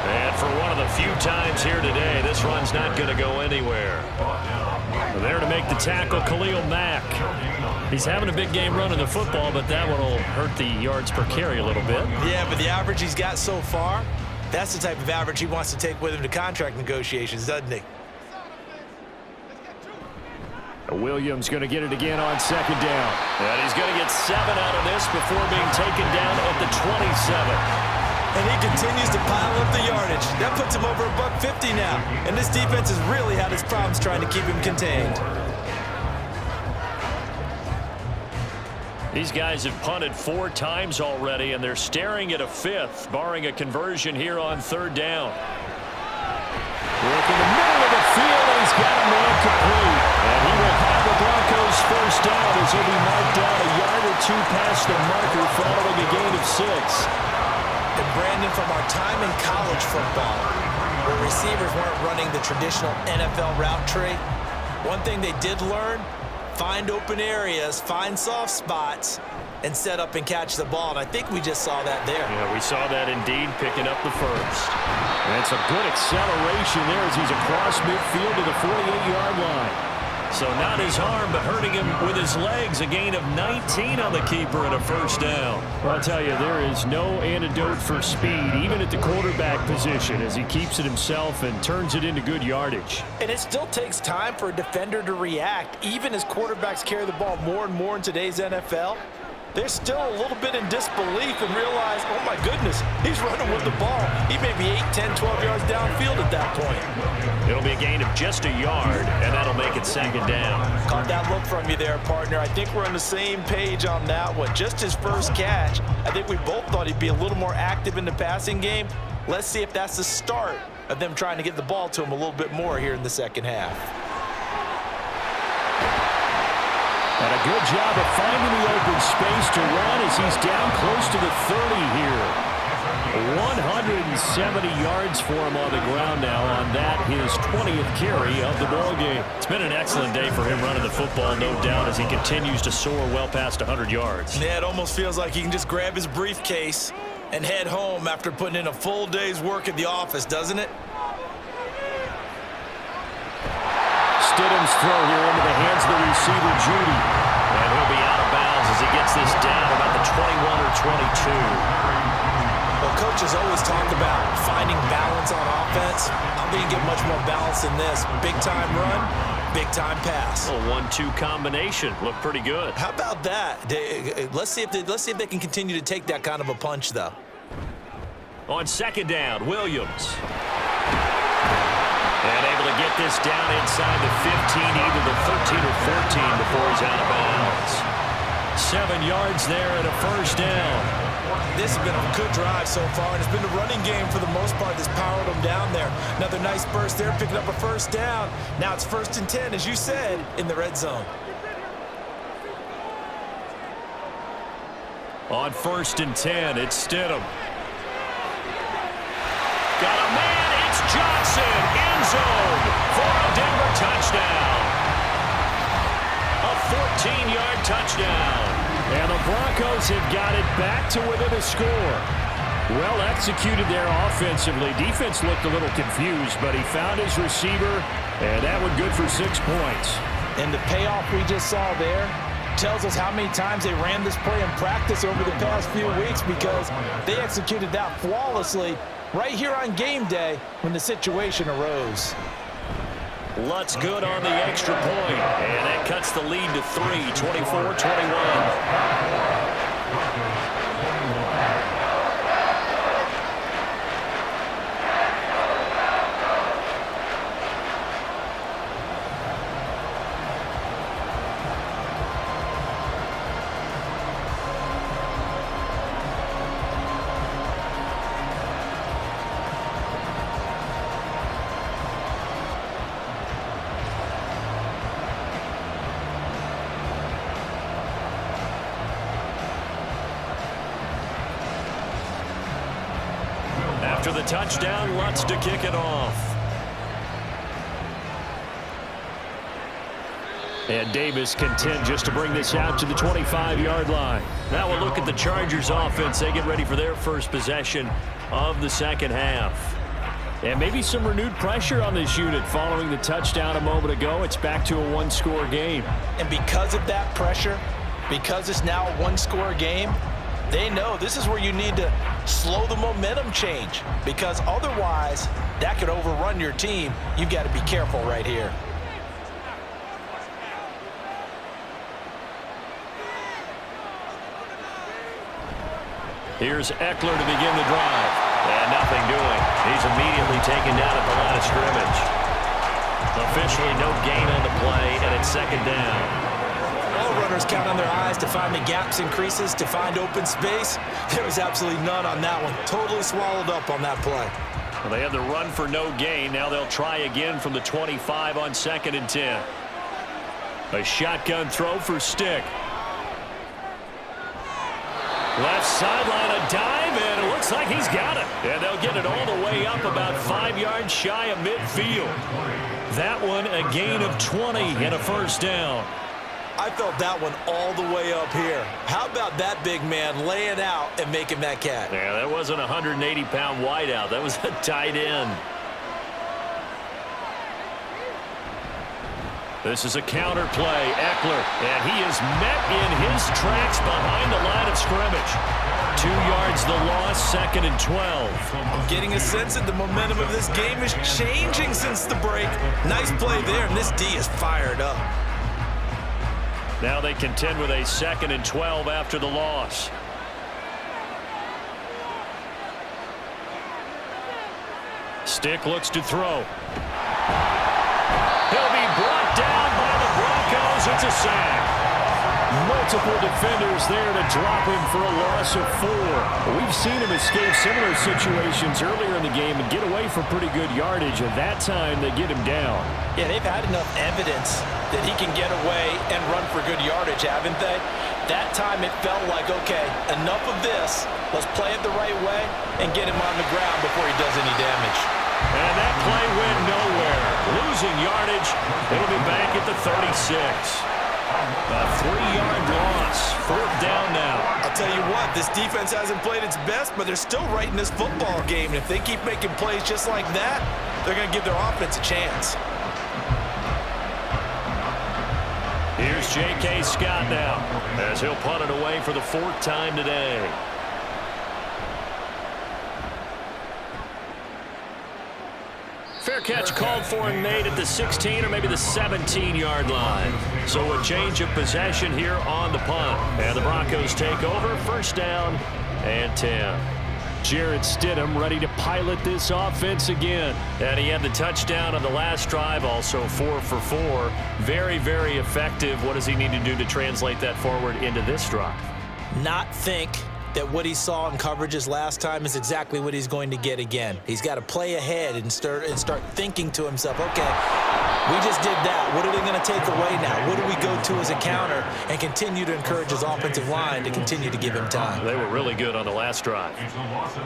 And for one of the few times here today, this run's not going to go anywhere. There to make the tackle, Khalil Mack. He's having a big game running the football, but that one will hurt the yards per carry a little bit. Yeah, but the average he's got so far, that's the type of average he wants to take with him to contract negotiations, doesn't he? Williams going to get it again on second down. And he's going to get 7 out of this before being taken down at the 27. And he continues to pile up the yardage. That puts him over $150 now. And this defense has really had its problems trying to keep him contained. These guys have punted 4 times already, and they're staring at a 5th, barring a conversion here on 3rd down. Work in the middle of the field, and he's got him incomplete. And he will have the Broncos first down as he'll be marked down a yard or 2 past the marker following a gain of 6. And Brandon, from our time in college football, where receivers weren't running the traditional NFL route tree, one thing they did learn, find open areas, find soft spots, and set up and catch the ball. And I think we just saw that there. Yeah, we saw that indeed, picking up the first. And it's a good acceleration there as he's across midfield to the 48-yard line. So not his arm, but hurting him with his legs. A gain of 19 on the keeper and a first down. Well, I'll tell you, there is no antidote for speed, even at the quarterback position, as he keeps it himself and turns it into good yardage. And it still takes time for a defender to react, even as quarterbacks carry the ball more and more in today's NFL. They're still a little bit in disbelief and realize, oh my goodness, he's running with the ball. He may be 8, 10, 12 yards downfield at that point. It'll be a gain of just a yard, and that'll make it 2nd down. Caught that look from you there, partner. I think we're on the same page on that one. Just his first catch, I think we both thought he'd be a little more active in the passing game. Let's see if that's the start of them trying to get the ball to him a little bit more here in the second half. And a good job of finding the open space to run as he's down close to the 30 here. 170 yards for him on the ground now on that, his 20th carry of the ball game. It's been an excellent day for him running the football, no doubt, as he continues to soar well past 100 yards. Yeah, it almost feels like he can just grab his briefcase and head home after putting in a full day's work at the office, doesn't it? Stidham's throw here into the hands of the receiver, Judy. And he'll be out of bounds as he gets this down about the 21 or 22. Well, coaches always talk about finding balance on offense. I don't think you get much more balance than this. Big-time run, big-time pass. A 1-2 combination. Looked pretty good. How about that? Let's see if they can continue to take that kind of a punch, though. On 2nd down, Williams. And able to get this down inside the 15, either the 13 or 14 before he's out of bounds. 7 yards there and a first down. This has been a good drive so far, and it's been the running game for the most part that's powered them down there. Another nice burst there, picking up a first down. Now it's 1st and 10, as you said, in the red zone. On 1st and 10, it's Stidham. Got a man, it's Johnson, end zone for a Denver touchdown. A 14-yard touchdown. And the Broncos have got it back to within a score. Well executed there offensively. Defense looked a little confused, but he found his receiver, and that one good for 6 points. And the payoff we just saw there tells us how many times they ran this play in practice over the past few weeks, because they executed that flawlessly right here on game day when the situation arose. Lutz good on the extra point, and that cuts the lead to 3, 24-21. after the touchdown. Lutz to kick it off. And Davis content just to bring this out to the 25-yard line. Now we'll look at the Chargers offense. They get ready for their first possession of the second half. And maybe some renewed pressure on this unit following the touchdown a moment ago. It's back to a one-score game. And because of that pressure, because it's now a one-score game, they know this is where you need to slow the momentum change, because otherwise that could overrun your team. You've got to be careful right here. Here's Eckler to begin the drive. And nothing doing. He's immediately taken down at the line of scrimmage. Officially no gain on the play, and it's second down. All runners count on their eyes to find the gaps and creases, to find open space. There was absolutely none on that one. Totally swallowed up on that play. Well, they had the run for no gain. Now they'll try again from the 25 on 2nd and 10. A shotgun throw for Stick. Left sideline, a dive, and it looks like he's got it. And they'll get it all the way up about 5 yards shy of midfield. That one a gain of 20 and a first down. I felt that one all the way up here. How about that big man laying out and making that catch? Yeah, that wasn't a 180-pound wideout. That was a tight end. This is a counter play. Eckler, and he is met in his tracks behind the line of scrimmage. 2 yards the loss, 2nd and 12. I'm getting a sense that the momentum of this game is changing since the break. Nice play there, and this D is fired up. Now they contend with a 2nd and 12 after the loss. Stick looks to throw. He'll be brought down by the Broncos. It's a sack. Multiple defenders there to drop him for a loss of 4. We've seen him escape similar situations earlier in the game and get away from pretty good yardage, and that time they get him down. Yeah, they've had enough evidence that he can get away and run for good yardage, haven't they? That time it felt like, okay, enough of this. Let's play it the right way and get him on the ground before he does any damage. And that play went nowhere. Losing yardage. It'll be back at the 36. A 3-yard loss. 4th down now. I'll tell you what, this defense hasn't played its best, but they're still right in this football game. And if they keep making plays just like that, they're going to give their offense a chance. Here's J.K. Scott now, as he'll punt it away for the 4th time today. Fair catch called for and made at the 16 or maybe the 17-yard line. So a change of possession here on the punt. And the Broncos take over, 1st down and 10. Jarrett Stidham ready to pilot this offense again. And he had the touchdown on the last drive, also 4 for 4. Very, very effective. What does he need to do to translate that forward into this drive? Not think that what he saw in coverages last time is exactly what he's going to get again. He's got to play ahead and start thinking to himself, okay, we just did that. What are they going to take away now? What do we go to as a counter? And continue to encourage his offensive line to continue to give him time. They were really good on the last drive.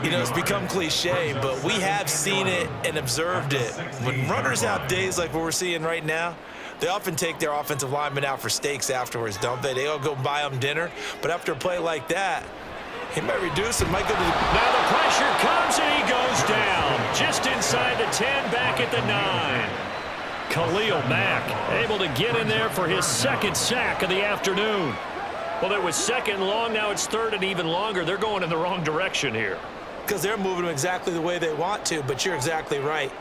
You know, it's become cliche, but we have seen it and observed it. When runners have days like what we're seeing right now, they often take their offensive linemen out for steaks afterwards, don't they? They all go buy them dinner. But after a play like that, he might reduce it, might go to the... Now the pressure comes and he goes down. Just inside the 10, back at the 9. Khalil Mack able to get in there for his 2nd sack of the afternoon. Well, it was 2nd and long, now it's 3rd and even longer. They're going in the wrong direction here. Because they're moving them exactly the way they want to, but you're exactly right.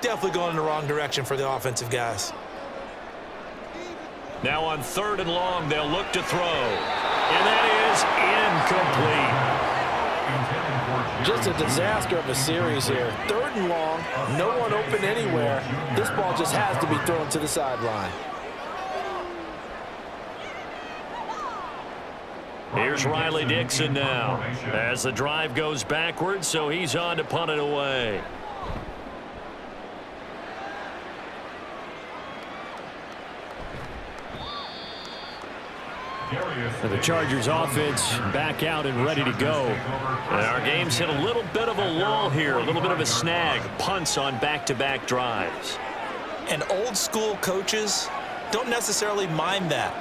Definitely going in the wrong direction for the offensive guys. Now on 3rd and long, they'll look to throw. And that is incomplete. Just a disaster of a series here. 3rd and long, no one open anywhere. This ball just has to be thrown to the sideline. Here's Riley Dixon now as the drive goes backwards, so he's on to punt it away. And the Chargers offense back out and ready to go. And our game's hit a little bit of a lull here, a little bit of a snag. Punts on back-to-back drives. And old school coaches don't necessarily mind that.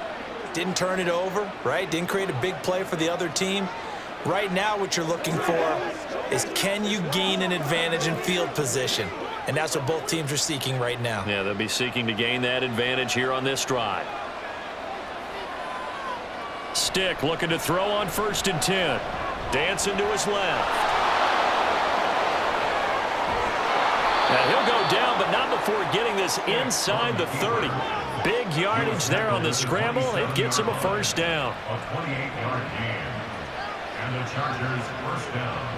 Didn't turn it over, right? Didn't create a big play for the other team. Right now what you're looking for is, can you gain an advantage in field position? And that's what both teams are seeking right now. Yeah, they'll be seeking to gain that advantage here on this drive. Stick looking to throw on 1st and 10. Dancing to his left. And he'll go down, but not before getting this inside the 30. Big yardage there on the scramble. It gets him a 1st down. A 28-yard gain. And the Chargers 1st down.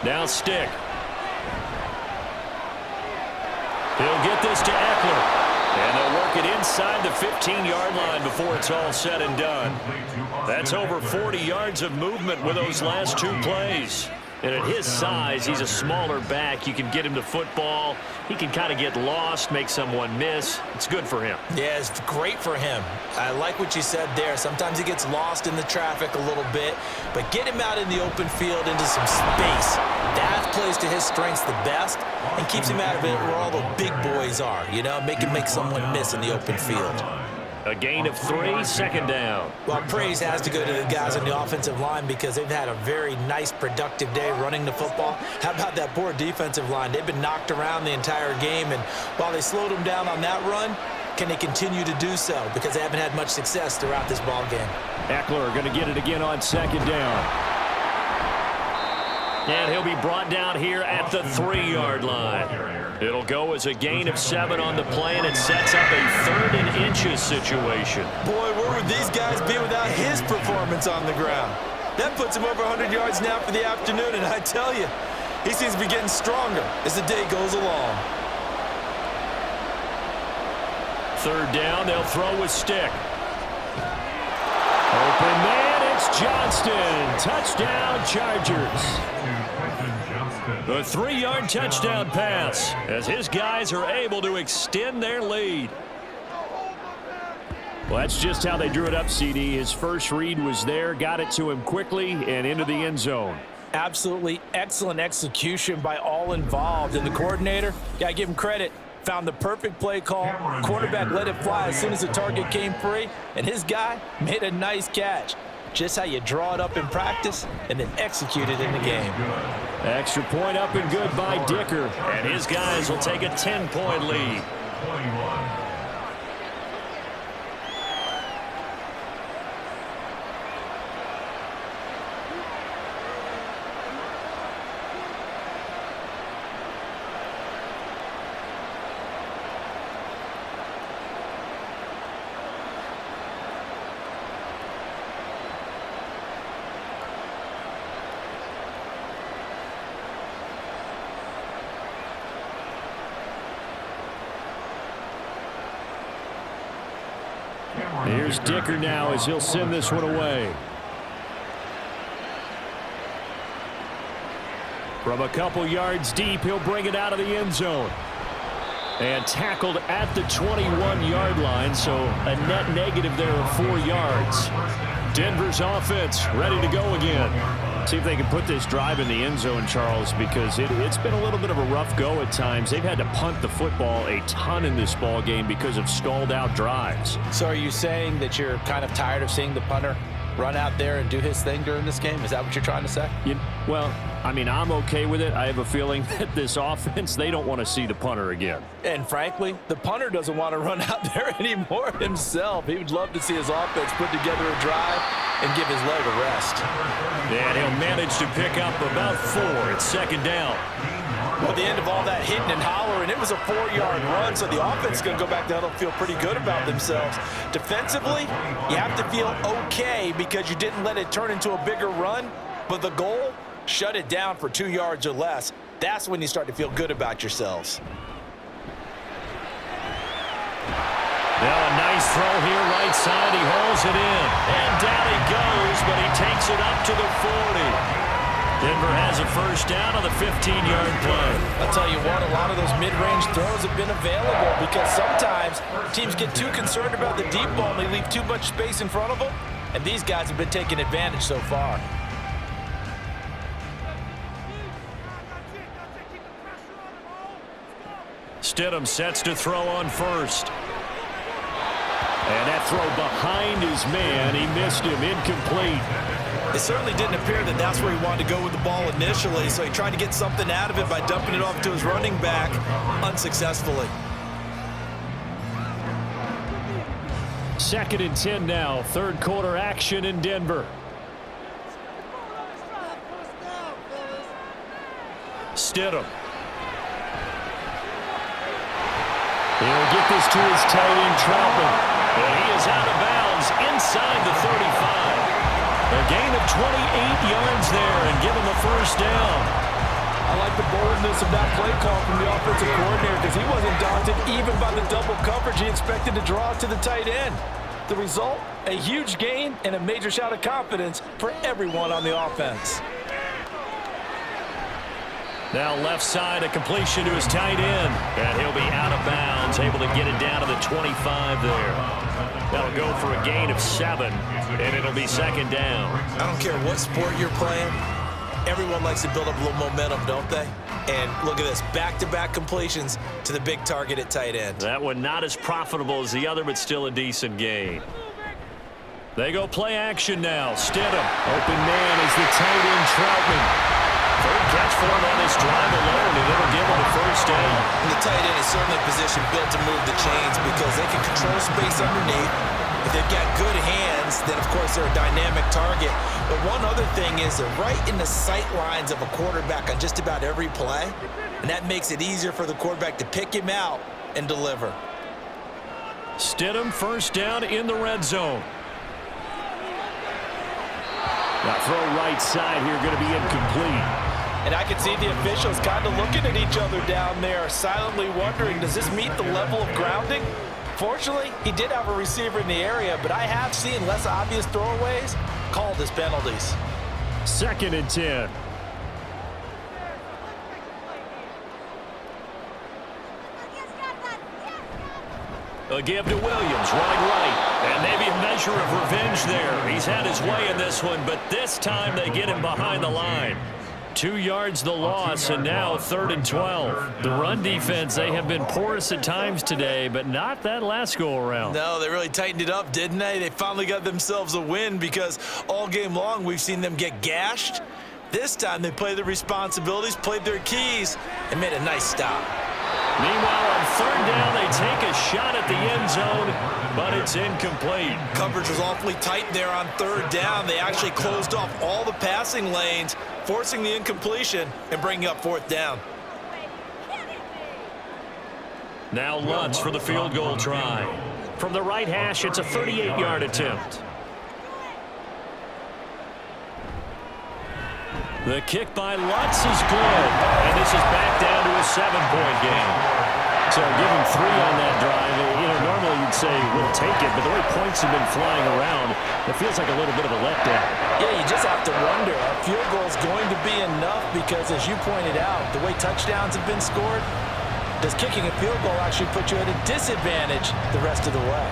Now Stick. He'll get this to Eckler. And they'll work it inside the 15-yard line before it's all said and done. That's over 40 yards of movement with those last 2 plays. And at his size, he's a smaller back. You can get him to football. He can kind of get lost, make someone miss. It's good for him. Yeah, it's great for him. I like what you said there. Sometimes he gets lost in the traffic a little bit, but get him out in the open field into some space. That plays to his strengths the best and keeps him out of it where all the big boys are, you know, make someone miss in the open field. A gain of 3, 2nd down. Well, praise has to go to the guys on the offensive line because they've had a very nice, productive day running the football. How about that poor defensive line? They've been knocked around the entire game, and while they slowed them down on that run, can they continue to do so? Because they haven't had much success throughout this ball game. Eckler going to get it again on 2nd down. And he'll be brought down here at the 3-yard line. It'll go as a gain of 7 on the play, and it sets up a 3rd and inches situation. Boy, where would these guys be without his performance on the ground? That puts him over 100 yards now for the afternoon, and I tell you, he seems to be getting stronger as the day goes along. 3rd down, they'll throw with Stick. Open man, it's Johnston. Touchdown, Chargers. A 3-yard touchdown pass as his guys are able to extend their lead. Well, that's just how they drew it up, CD. His first read was there, got it to him quickly, and into the end zone. Absolutely excellent execution by all involved. And the coordinator, got to give him credit, found the perfect play call. Quarterback let it fly as soon as the target came free, and his guy made a nice catch. Just how you draw it up in practice and then execute it in the game. Extra point up and good by Dicker. And his guys will take a 10-point lead. 21. Here's Dicker now as he'll send this one away. From a couple yards deep, he'll bring it out of the end zone. And tackled at the 21-yard line, so a net negative there of 4 yards. Denver's offense ready to go again. See if they can put this drive in the end zone, Charles, because it's been a little bit of a rough go at times. They've had to punt the football a ton in this ball game because of stalled out drives. So are you saying that you're kind of tired of seeing the punter run out there and do his thing during this game? Is that what you're trying to say? Well, I mean, I'm okay with it. I have a feeling that this offense, they don't want to see the punter again. And frankly, the punter doesn't want to run out there anymore himself. He would love to see his offense put together a drive and give his leg a rest. And he'll manage to pick up about 4 at 2nd down. Well, at the end of all that hitting and hollering, it was a 4-yard run, so the offense is going to go back down and feel pretty good about themselves. Defensively, you have to feel okay because you didn't let it turn into a bigger run, but the goal, shut it down for 2 yards or less. That's when you start to feel good about yourselves. Now a nice throw here right side. He hauls it in. And down he goes, but he takes it up to the 40. Denver has a first down on the 15-yard play. I'll tell you what, a lot of those mid-range throws have been available because sometimes teams get too concerned about the deep ball and they leave too much space in front of them, and these guys have been taking advantage so far. Stidham sets to throw on first. And that throw behind his man, he missed him, incomplete. It certainly didn't appear that that's where he wanted to go with the ball initially, so he tried to get something out of it by dumping it off to his running back unsuccessfully. 2nd and 10 now, third quarter action in Denver. Stidham. He'll get this to his tight end, Troutman. And he is out of bounds inside the 35. A gain of 28 yards there and give him a first down. I like the boldness of that play call from the offensive coordinator because he wasn't daunted even by the double coverage he expected to draw to the tight end. The result, a huge gain and a major shout of confidence for everyone on the offense. Now left side, a completion to his tight end. And he'll be out of bounds, able to get it down to the 25 there. That'll go for a gain of 7, and it'll be 2nd down. I don't care what sport you're playing. Everyone likes to build up a little momentum, don't they? And look at this, back-to-back completions to the big target at tight end. That one not as profitable as the other, but still a decent gain. They go play action now. Stidham, open man is the tight end, Troutman. Third catch for him on this drive alone, and it'll give him a first down. And the tight end is certainly a position built to move the chains because they can control space underneath. If they've got good hands, then, of course, they're a dynamic target. But one other thing is they're right in the sight lines of a quarterback on just about every play, and that makes it easier for the quarterback to pick him out and deliver. Stidham first down in the red zone. Now throw right side here, going to be incomplete. And I can see the officials kind of looking at each other down there, silently wondering, does this meet the level of grounding? Fortunately, he did have a receiver in the area, but I have seen less obvious throwaways called as penalties. 2nd and 10. A give to Williams, running right. And maybe a measure of revenge there. He's had his way in this one, but this time they get him behind the line. 2 yards the loss, and now 3rd and 12. The run defense, they have been porous at times today, but not that last go-around. No, they really tightened it up, didn't they? They finally got themselves a win because all game long we've seen them get gashed. This time they played their responsibilities, played their keys, and made a nice stop. Meanwhile, on 3rd down, they take a shot at the end zone, but it's incomplete. Coverage was awfully tight there on 3rd down. They actually closed off all the passing lanes, forcing the incompletion and bringing up 4th down. Now Lutz for the field goal try. From the right hash, it's a 38-yard attempt. The kick by Lutz is good, and this is back down to a 7-point game. So give him 3 on that drive. Normally you'd say we'll take it, but the way points have been flying around, it feels like a little bit of a letdown. Yeah, you just have to wonder, a field goal is going to be enough because, as you pointed out, the way touchdowns have been scored, does kicking a field goal actually put you at a disadvantage the rest of the way?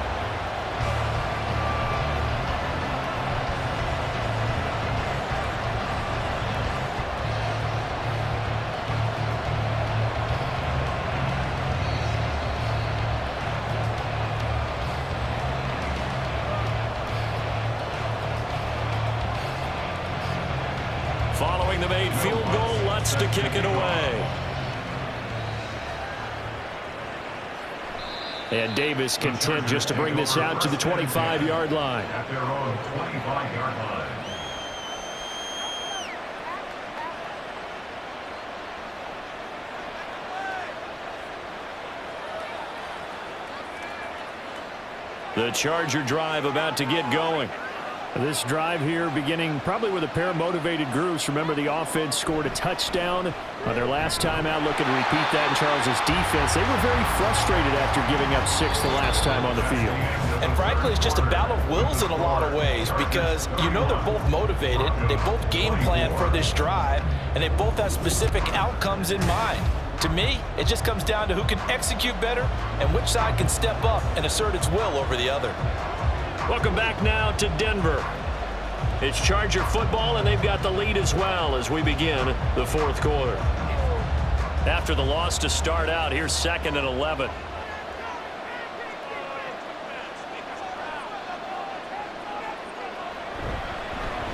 Following the made field goal, Lutz to kick it away. And Davis content just to bring this out to the 25-yard line. At their own 25-yard line. The Charger drive about to get going. This drive here beginning probably with a pair of motivated groups. Remember, the offense scored a touchdown on their last time out, looking to repeat that in Charles's defense. They were very frustrated after giving up 6 the last time on the field. And frankly, it's just a battle of wills in a lot of ways because you know they're both motivated. They both game plan for this drive, and they both have specific outcomes in mind. To me, it just comes down to who can execute better and which side can step up and assert its will over the other. Welcome back now to Denver. It's Charger football, and they've got the lead as well as we begin the fourth quarter. After the loss to start out, here's 2nd and 11.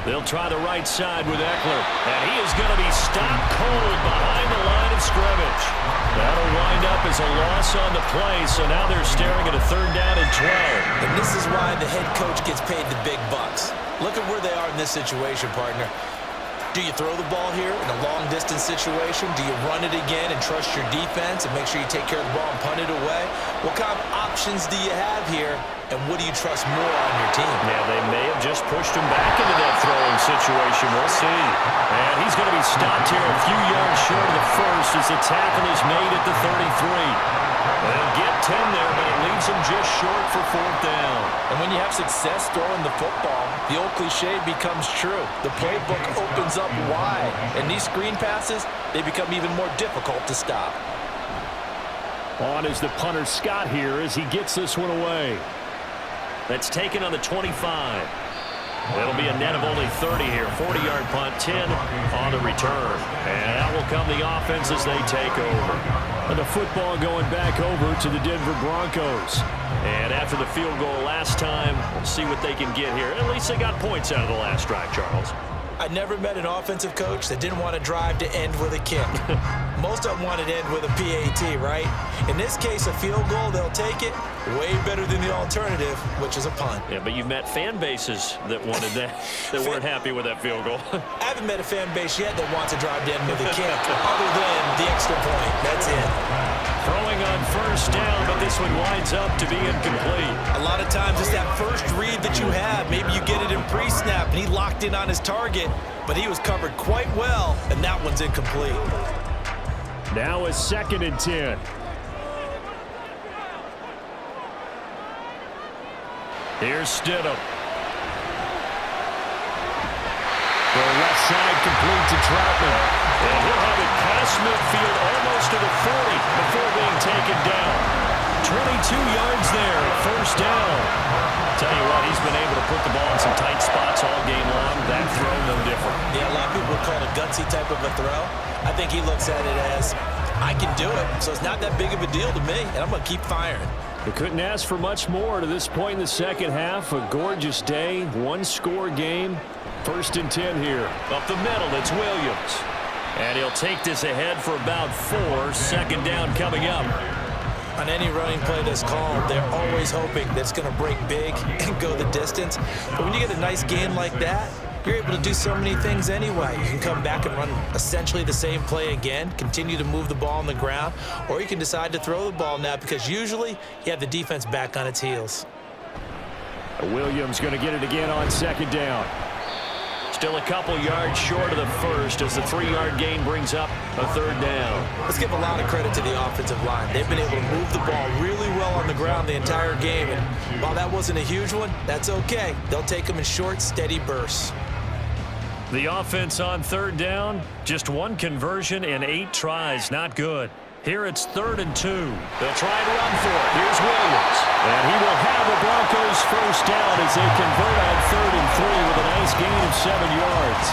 They'll try the right side with Eckler, and he is going to be stopped cold behind the line of scrimmage. That'll wind up as a loss on the play, so now they're staring at a 3rd down and 12. And this is why the head coach gets paid the big bucks. Look at where they are in this situation, partner. Do you throw the ball here in a long-distance situation? Do you run it again and trust your defense and make sure you take care of the ball and punt it away? What kind of options do you have here, and what do you trust more on your team? Yeah, they may have just pushed him back into that throwing situation. We'll see. And he's going to be stopped here a few yards short of the first as the tackle is made at the 33. They'll get 10 there, but it leaves him just short for 4th down. And when you have success throwing the football, the old cliche becomes true. The playbook opens up wide, and these screen passes, they become even more difficult to stop. On is the punter Scott here as he gets this one away. That's taken on the 25. It'll be a net of only 30 here. 40-yard punt, 10 on the return. And that will come the offense as they take over. And the football going back over to the Denver Broncos. And after the field goal last time, we'll see what they can get here. At least they got points out of the last drive, Charles. I never met an offensive coach that didn't want to drive to end with a kick. Most of them wanted to end with a PAT, right? In this case, a field goal, they'll take it. Way better than the alternative, which is a punt. Yeah, but you've met fan bases that wanted that, that weren't happy with that field goal. I haven't met a fan base yet that wants to drive to end with a kick, other than the extra point. That's it. Throwing on 1st down, but this one winds up to be incomplete. A lot of times it's that first read that you have. Maybe you get it in pre-snap, and he locked in on his target, but he was covered quite well, and that one's incomplete. Now a 2nd and 10. Here's Stidham. The left side complete to Troutman. And he'll have it past midfield almost to the 40 before being taken down. 22 yards there, 1st down. Tell you what, he's been able to put the ball in some tight spots all game long. That throw, no different. Yeah, a lot of people would call it a gutsy type of a throw. I think he looks at it as, I can do it, so it's not that big of a deal to me, and I'm going to keep firing. They couldn't ask for much more to this point in the second half. A gorgeous day, 1-score game. 1st and 10 here. Up the middle, it's Williams. And he'll take this ahead for about 4. 2nd down coming up. On any running play that's called, they're always hoping that it's going to break big and go the distance. But when you get a nice game like that, you're able to do so many things anyway. You can come back and run essentially the same play again, continue to move the ball on the ground, or you can decide to throw the ball now because usually you have the defense back on its heels. Williams going to get it again on 2nd down. Still a couple yards short of the first as the 3-yard gain brings up a 3rd down. Let's give a lot of credit to the offensive line. They've been able to move the ball really well on the ground the entire game. And while that wasn't a huge one, that's okay. They'll take them in short, steady bursts. The offense on 3rd down, just 1 conversion and 8 tries. Not good. Here it's 3rd and 2. They'll try and run for it. Here's Williams. And he will have the Broncos 1st down as they convert on 3rd and 3 with a nice gain of 7 yards.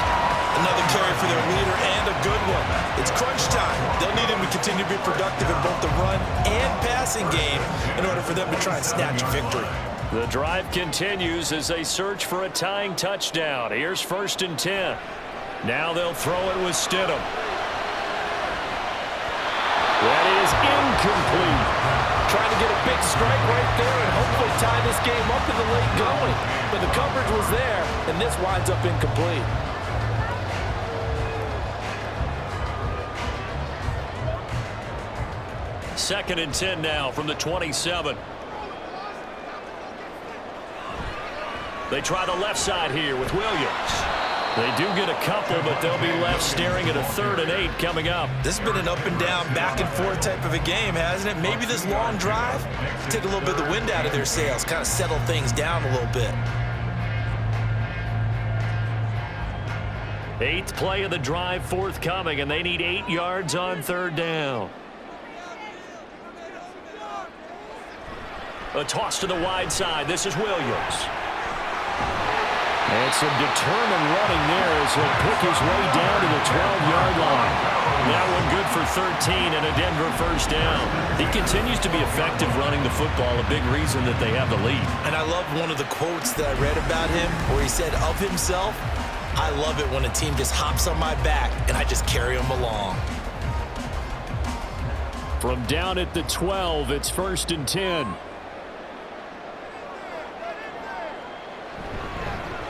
Another carry for their leader and a good one. It's crunch time. They'll need him to continue to be productive in both the run and passing game in order for them to try and snatch a victory. The drive continues as they search for a tying touchdown. Here's 1st and 10. Now they'll throw it with Stidham. That is incomplete. Trying to get a big strike right there and hopefully tie this game up in the late going. But the coverage was there, and this winds up incomplete. Second and 10 now from the 27. They try the left side here with Williams. They do get a couple, but they'll be left staring at a 3rd and 8 coming up. This has been an up and down, back and forth type of a game, hasn't it? Maybe this long drive, take a little bit of the wind out of their sails, kind of settle things down a little bit. 8th play of the drive forthcoming, and they need 8 yards on 3rd down. A toss to the wide side. This is Williams. And some determined running there as he'll pick his way down to the 12-yard line. That one good for 13 and a Denver first down. He continues to be effective running the football, a big reason that they have the lead. And I love one of the quotes that I read about him where he said of himself, "I love it when a team just hops on my back and I just carry them along." From down at the 12, it's 1st and 10.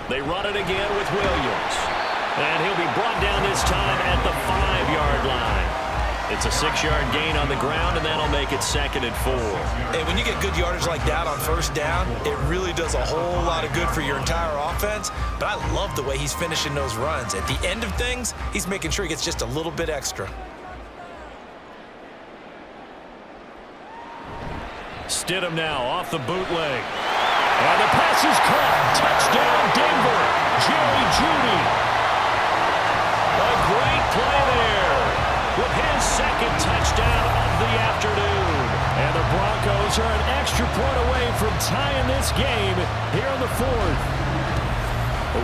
They run it again with Williams. And he'll be brought down this time at the 5-yard line. It's a 6-yard gain on the ground, and that'll make it 2nd and 4. Hey, when you get good yardage like that on 1st down, it really does a whole lot of good for your entire offense. But I love the way he's finishing those runs. At the end of things, he's making sure he gets just a little bit extra. Stidham now off the bootleg. And the pass is caught. Touchdown, Denver. Jerry Jeudy. A great play there with his 2nd touchdown of the afternoon. And the Broncos are an extra point away from tying this game here in the 4th.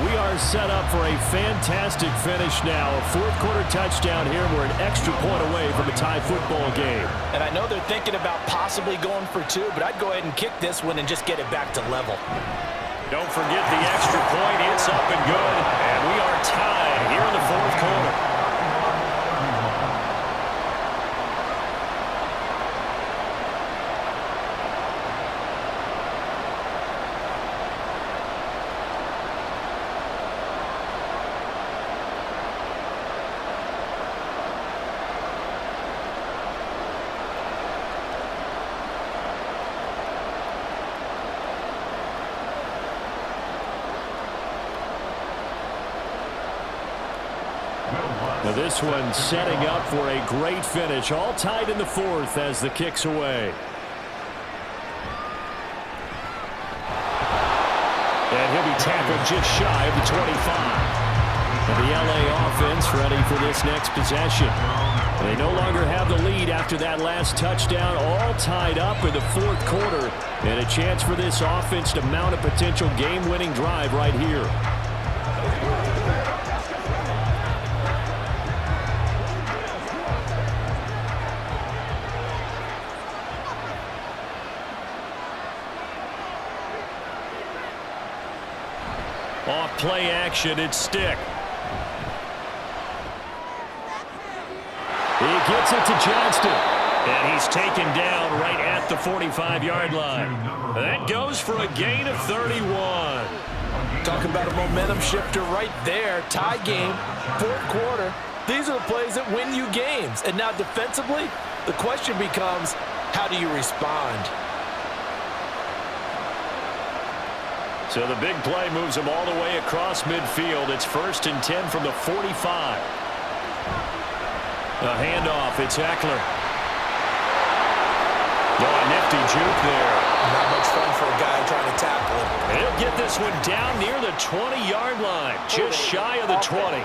We are set up for a fantastic finish now. A 4th-quarter touchdown here. We're an extra point away from a tie football game. And I know they're thinking about possibly going for 2, but I'd go ahead and kick this one and just get it back to level. Don't forget the extra point. It's up and good. And we are tied here in the 4th quarter. Now this one setting up for a great finish. All tied in the 4th as the kick's away. And he'll be tackled just shy of the 25. And the LA offense ready for this next possession. They no longer have the lead after that last touchdown. All tied up in the 4th quarter. And a chance for this offense to mount a potential game-winning drive right here. Off play action, it's Stick. He gets it to Johnston. And he's taken down right at the 45-yard line. That goes for a gain of 31. Talk about a momentum shifter right there. Tie game, 4th quarter. These are the plays that win you games. And now defensively, the question becomes, how do you respond? So the big play moves him all the way across midfield. It's 1st and 10 from the 45. A handoff, it's Eckler. Oh, a nifty juke there. Not much fun for a guy trying to tackle him. He'll get this one down near the 20-yard line, just shy of the 20.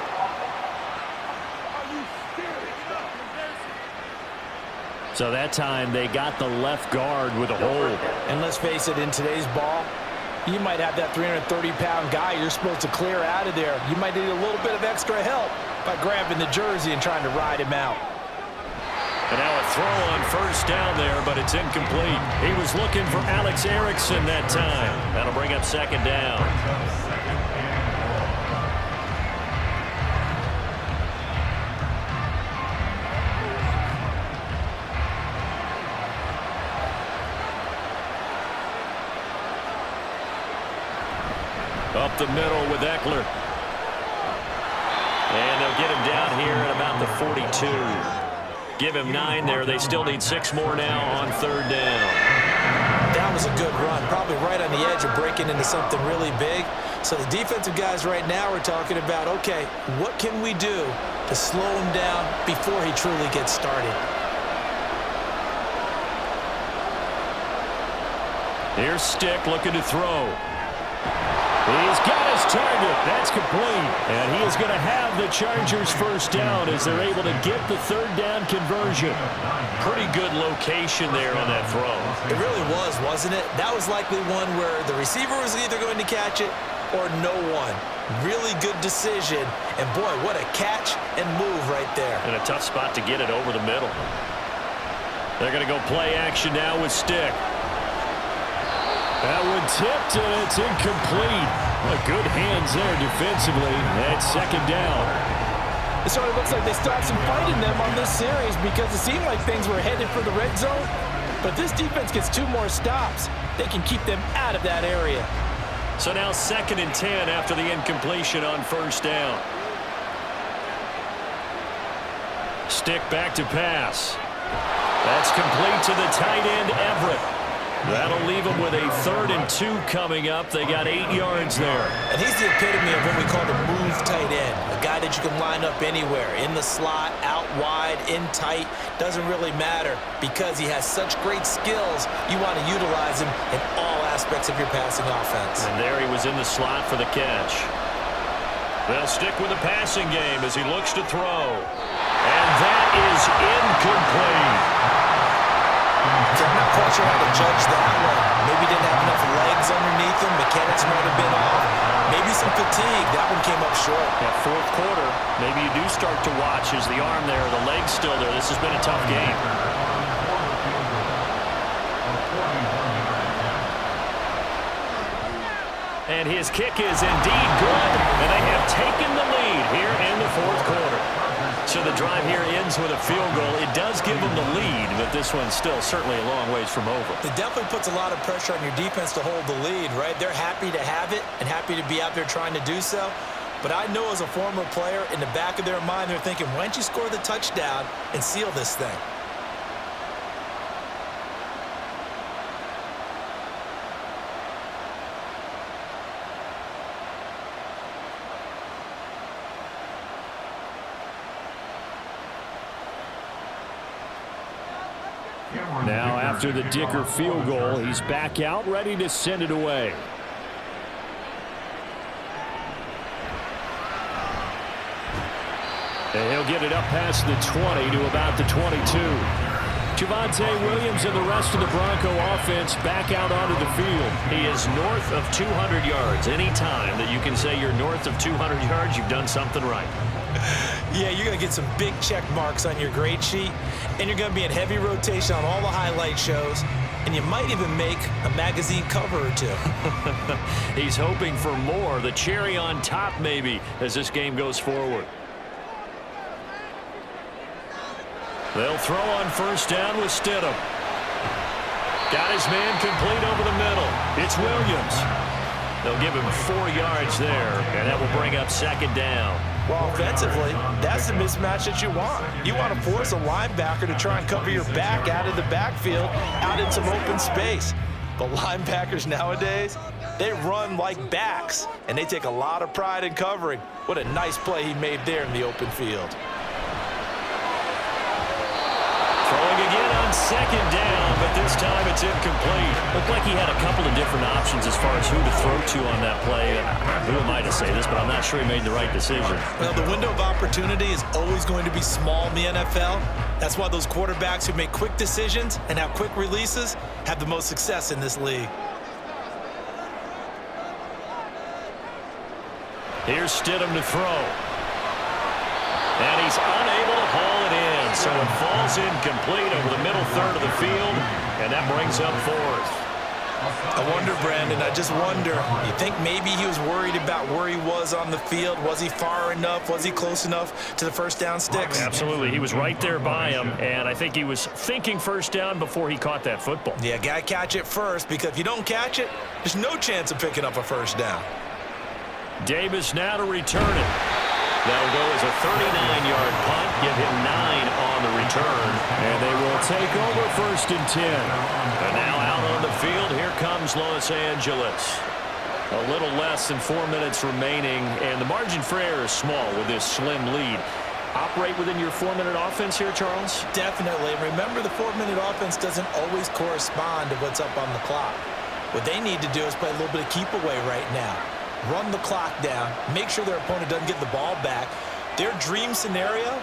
So that time they got the left guard with a hold. And let's face it, in today's ball, you might have that 330-pound guy you're supposed to clear out of there. You might need a little bit of extra help by grabbing the jersey and trying to ride him out. And now a throw on 1st down there, but it's incomplete. He was looking for Alex Erickson that time. That'll bring up 2nd down. Up the middle with Eckler. And they'll get him down here at about the 42. Give him 9 there. They still need 6 more now on 3rd down. That was a good run. one, probably right on the edge of breaking into something really big. So the defensive guys right now are talking about, okay, what can we do to slow him down before he truly gets started? Here's Stick looking to throw. He's got his target. That's complete. And he is going to have the Chargers first down as they're able to get the third down conversion. Pretty good location there on that throw. It really was, wasn't it? That was likely one where the receiver was either going to catch it or no one. Really good decision. And boy, what a catch and move right there. And a tough spot to get it over the middle. They're going to go play action now with Stick. That one tipped, and it's incomplete. Good hands there defensively. That's second down. It sort of looks like they still have some fight in them on this series because it seemed like things were headed for the red zone. But this defense gets 2 more stops. They can keep them out of that area. So now 2nd and 10 after the incompletion on first down. Stick back to pass. That's complete to the tight end, Everett. That'll leave them with a 3rd and 2 coming up. They got 8 yards there. And he's the epitome of what we call the move tight end. A guy that you can line up anywhere. In the slot, out wide, in tight. Doesn't really matter because he has such great skills. You want to utilize him in all aspects of your passing offense. And there he was in the slot for the catch. They'll stick with the passing game as he looks to throw. And that is incomplete. I'm not quite sure how to judge that one. Maybe didn't have enough legs underneath him. Mechanics might have been off. Maybe some fatigue. That one came up short. That 4th quarter, maybe you do start to watch as the arm there, the leg's still there. This has been a tough game. And his kick is indeed good, and they have taken the lead here in the 4th quarter. So the drive here ends with a field goal. It does give them the lead, but this one's still certainly a long ways from over. It definitely puts a lot of pressure on your defense to hold the lead, right? They're happy to have it and happy to be out there trying to do so. But I know as a former player, in the back of their mind, they're thinking, why don't you score the touchdown and seal this thing? Now, after the Dicker field goal, he's back out, ready to send it away. And he'll get it up past the 20 to about the 22. Javonte Williams and the rest of the Bronco offense back out onto the field. He is north of 200 yards. Any time that you can say you're north of 200 yards, you've done something right. Yeah, you're going to get some big check marks on your grade sheet, and you're going to be in heavy rotation on all the highlight shows, and you might even make a magazine cover or 2. He's hoping for more, the cherry on top maybe, as this game goes forward. They'll throw on first down with Stidham. Got his man complete over the middle. It's Williams. They'll give him 4 yards there, and that will bring up 2nd down. Well, offensively, that's the mismatch that you want. You want to force a linebacker to try and cover your back out of the backfield, out in some open space. But linebackers nowadays, they run like backs, and they take a lot of pride in covering. What a nice play he made there in the open field. Throwing again on 2nd down, but this time it's incomplete. Looked like he had a couple of different options as far as who to throw to on that play. Who am I to say this, but I'm not sure he made the right decision. Well, the window of opportunity is always going to be small in the NFL. That's why those quarterbacks who make quick decisions and have quick releases have the most success in this league. Here's Stidham to throw. And he's unable to haul it in, so it falls incomplete over the middle third of the field, and that brings up 4th. I wonder, Brandon, I just wonder, you think maybe he was worried about where he was on the field? Was he far enough? Was he close enough to the first down sticks? Absolutely. He was right there by him, and I think he was thinking first down before he caught that football. Yeah, got to catch it first, because if you don't catch it, there's no chance of picking up a first down. Davis now to return it. That'll go as a 39-yard punt. Give him 9 on the return. And they will take over 1st and 10. And now out on the field, here comes Los Angeles. A little less than 4 minutes remaining, and the margin for error is small with this slim lead. Operate within your 4-minute offense here, Charles? Definitely. Remember, the 4-minute offense doesn't always correspond to what's up on the clock. What they need to do is play a little bit of keep away right now. Run the clock down. Make sure their opponent doesn't get the ball back. Their dream scenario,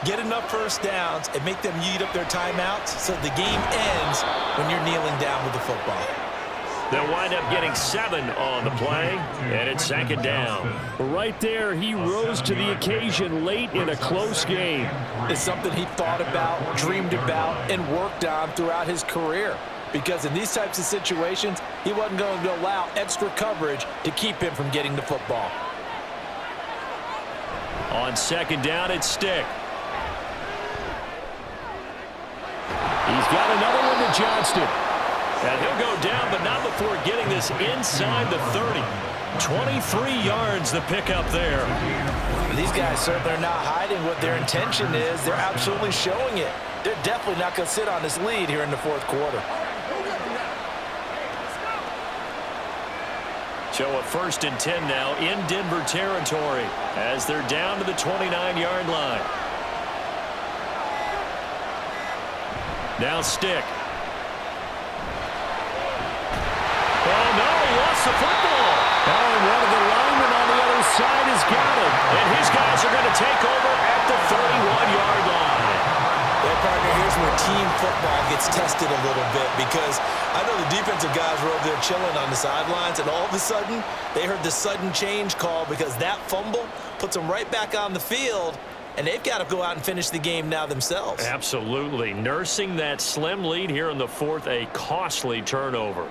get enough first downs and make them eat up their timeouts so the game ends when you're kneeling down with the football. They'll wind up getting 7 on the play, and it's 2nd down. Right there, he rose to the occasion late in a close game. It's something he thought about, dreamed about, and worked on throughout his career. Because in these types of situations, he wasn't going to allow extra coverage to keep him from getting the football. On 2nd down, it's Stick. He's got another one to Johnston. And he'll go down, but not before getting this inside the 30. 23 yards the pickup there. These guys certainly are not hiding what their intention is. They're absolutely showing it. They're definitely not going to sit on this lead here in the 4th quarter. So a 1st and 10 now in Denver territory as they're down to the 29-yard line. Now Stick. Oh, no, he lost the football. Oh, and one of the linemen on the other side has got it. And his guys are going to take over at the 31-yard line. Well, partner, here's where team football gets tested a little bit because I know the defensive guys were over there chilling on the sidelines, and all of a sudden, they heard the sudden change call because that fumble puts them right back on the field, and they've got to go out and finish the game now themselves. Absolutely. Nursing that slim lead here in the 4th, a costly turnover.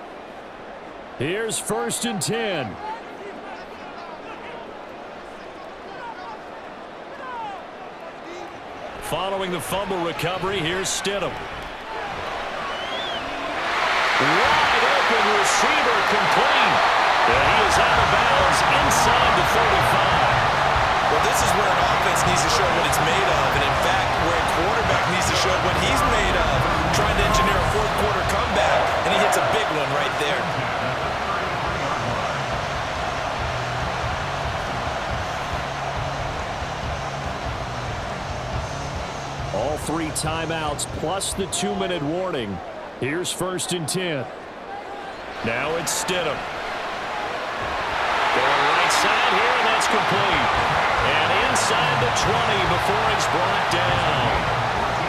Here's 1st and 10. Following the fumble recovery, here's Stidham. Wide open receiver complete. And he is out of bounds inside the 35. Well, this is where an offense needs to show what it's made of, and in fact, where a quarterback needs to show what he's made of, trying to engineer a 4th quarter comeback, and he hits a big one right there. All 3 timeouts plus the 2-minute warning. Here's 1st and 10. Now it's Stidham. Going right side here, and that's complete. And inside the 20 before it's brought down.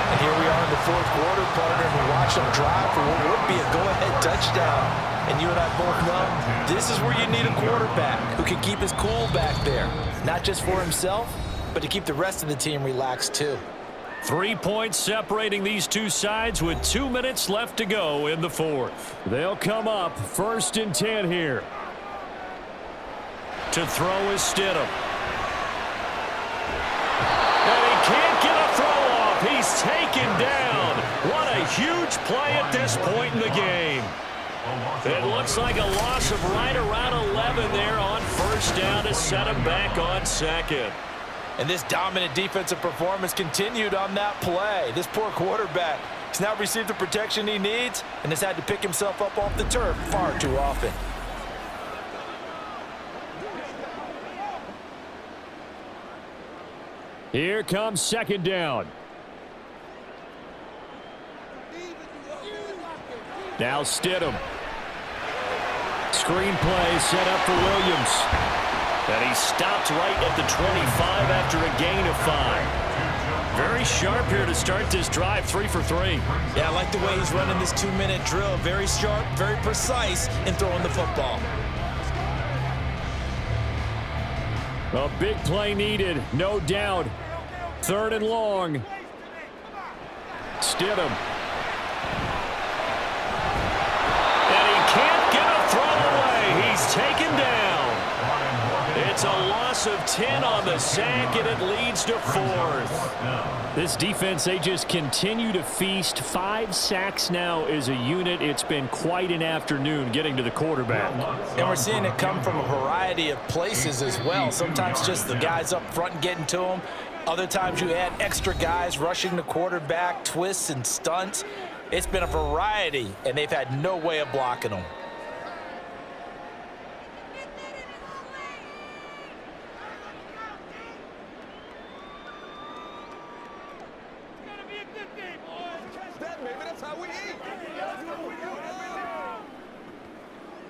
And here we are in the 4th quarter, partner, and we watch them drive for what would be a go-ahead touchdown. And you and I both know this is where you need a quarterback who can keep his cool back there. Not just for himself, but to keep the rest of the team relaxed too. 3 points separating these two sides with 2 minutes left to go in the 4th. They'll come up 1st and 10 here. To throw is Stidham. And he can't get a throw off. He's taken down. What a huge play at this point in the game. It looks like a loss of right around 11 there on 1st down to set him back on 2nd. And this dominant defensive performance continued on that play. This poor quarterback has now received the protection he needs and has had to pick himself up off the turf far too often. Here comes 2nd down. Now Stidham. Screen play set up for Williams. And he stopped right at the 25 after a gain of 5. Very sharp here to start this drive, 3 for 3. Yeah, I like the way he's running this 2-minute drill. Very sharp, very precise in throwing the football. A big play needed, no doubt. 3rd and long. Stidham. And he can't get a throw away. He's taken down. It's a loss of 10 on the sack, and it leads to 4th. This defense, they just continue to feast. 5 sacks now as a unit. It's been quite an afternoon getting to the quarterback. And we're seeing it come from a variety of places as well. Sometimes just the guys up front getting to them. Other times you add extra guys rushing the quarterback, twists and stunts. It's been a variety, and they've had no way of blocking them.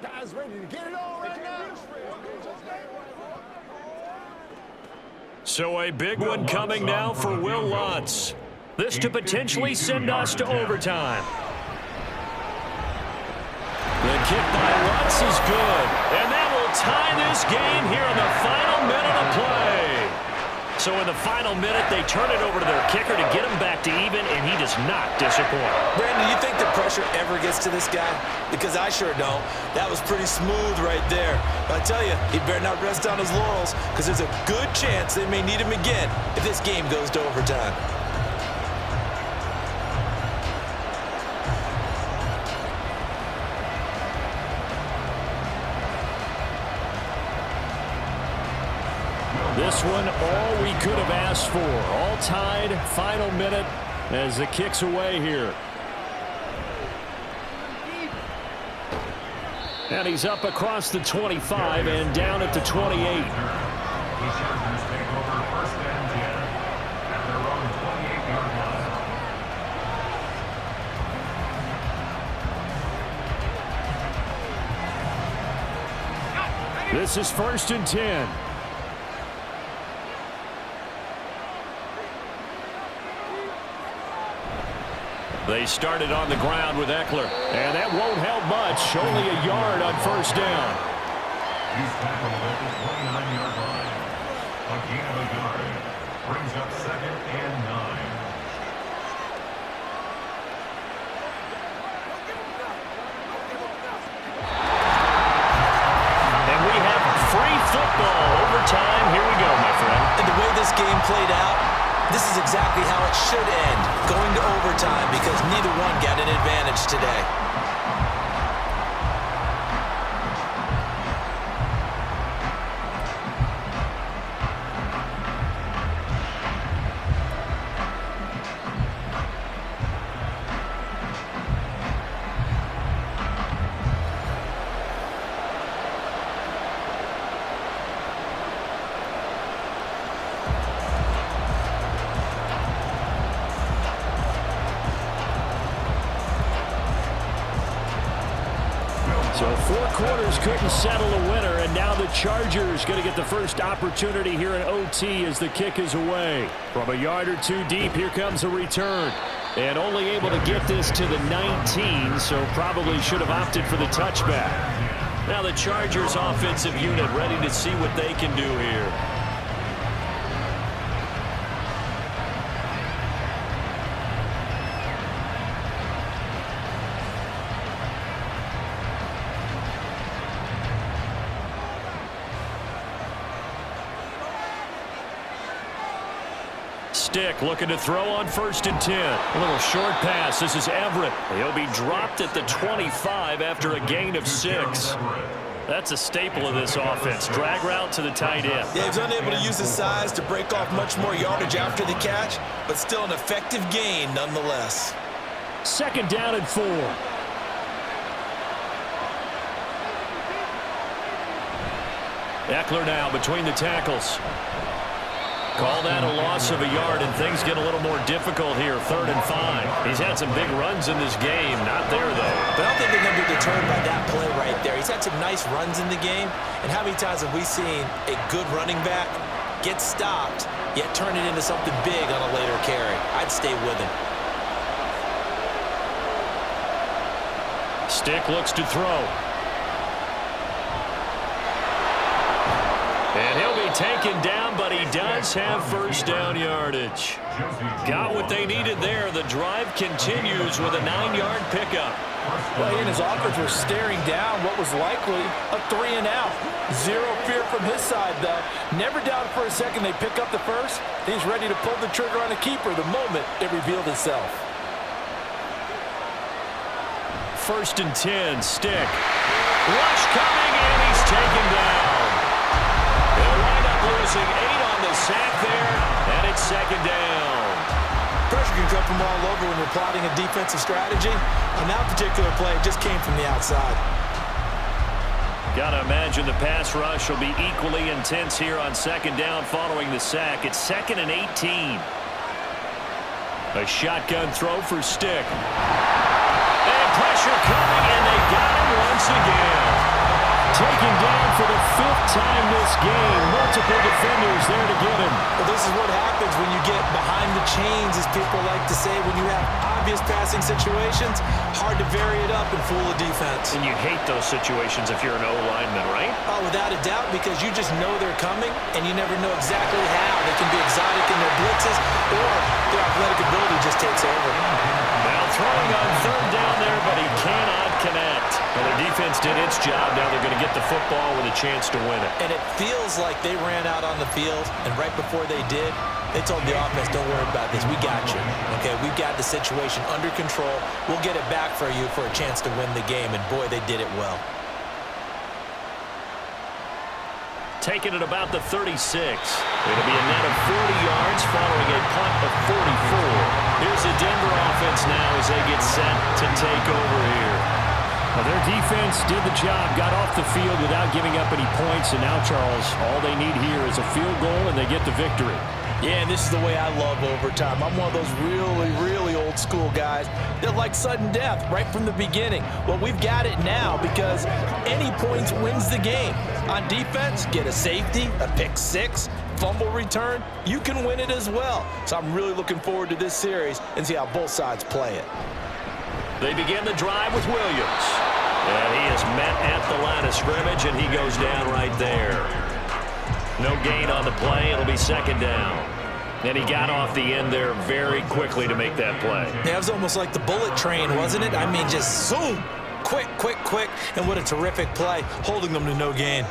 Guys ready to get it on right now? So a big one coming now for Will Lutz. This to potentially send us to overtime. The kick by Lutz is good, and that will tie this game here in the final minute of play. So in the final minute, they turn it over to their kicker to get him back to even, and he does not disappoint. Brandon, you think the pressure ever gets to this guy? Because I sure don't. That was pretty smooth right there. But I tell you, he better not rest on his laurels, because there's a good chance they may need him again if this game goes to overtime. This one, all we could have asked for. All tied, final minute as the kick's away here. And he's up across the 25 and down at the 28. The Chargers take over 1st and 10 at their own 28-yard line. This is 1st and 10. They started on the ground with Eckler. And that won't help much. Only a yard on 1st down. He's tackled at the 29-yard line. A gain of a yard brings up 2nd and 9. And we have free football overtime. Here we go, my friend. And the way this game played out, this is exactly how it should end, going to overtime, because neither one got an advantage today. So 4 quarters couldn't settle a winner, and now the Chargers going to get the first opportunity here in OT as the kick is away. From a yard or 2 deep, here comes a return. And only able to get this to the 19, so probably should have opted for the touchback. Now the Chargers offensive unit ready to see what they can do here. Stick looking to throw on 1st and 10. A little short pass. This is Everett. He'll be dropped at the 25 after a gain of 6. That's a staple of this offense. Drag route to the tight end. Yeah, he's unable to use his size to break off much more yardage after the catch, but still an effective gain nonetheless. 2nd down and 4. Eckler now between the tackles. Call that a loss of a yard, and things get a little more difficult here. 3rd and 5. He's had some big runs in this game. Not there, though. But I don't think they're going to be deterred by that play right there. He's had some nice runs in the game, and how many times have we seen a good running back get stopped, yet turn it into something big on a later carry? I'd stay with him. Stick looks to throw. And he'll be taken down, but he does have first down yardage. Got what they needed there. The drive continues with a 9-yard pickup. Well, he and his offense were staring down what was likely a 3-and-out. Zero fear from his side, though. Never doubted for a second they pick up the first. He's ready to pull the trigger on a keeper the moment it revealed itself. 1st and 10, Stick. Rush coming, and he's taken down. They'll wind up losing 8 on the sack there, and it's 2nd down. Pressure can come from all over when you're plotting a defensive strategy. On that particular play, it just came from the outside. Got to imagine the pass rush will be equally intense here on 2nd down following the sack. It's 2nd and 18. A shotgun throw for Stick. And pressure coming, and they got him once again. Taken down for the 5th time this game. Multiple defenders there to get him. Well, this is what happens when you get behind the chains, as people like to say. When you have obvious passing situations, hard to vary it up and fool a defense. And you hate those situations if you're an O-lineman, right? Oh, without a doubt, because you just know they're coming, and you never know exactly how. They can be exotic in their blitzes, or their athletic ability just takes over. Now throwing on 3rd down there, but he cannot connect. Well, their defense did its job. Now they're going to get the football with a chance to win it. And it feels like they ran out on the field, and right before they did, they told the offense, don't worry about this. We got you. Okay, we've got the situation under control. We'll get it back for you for a chance to win the game, and boy, they did it well. Taking it about the 36. It'll be a net of 40 yards following a punt of 44. Here's the Denver offense now as they get set to take over here. Well, their defense did the job, got off the field without giving up any points, and now, Charles, all they need here is a field goal, and they get the victory. Yeah, and this is the way I love overtime. I'm one of those really, really old school guys that like sudden death right from the beginning. Well, we've got it now because any points wins the game. On defense, get a safety, a pick 6, fumble return, you can win it as well. So I'm really looking forward to this series and see how both sides play it. They begin the drive with Williams. And he is met at the line of scrimmage, and he goes down right there. No gain on the play. It'll be 2nd down. And he got off the end there very quickly to make that play. Yeah, it was almost like the bullet train, wasn't it? I mean, just zoom. Quick, quick, quick. And what a terrific play, holding them to no gain.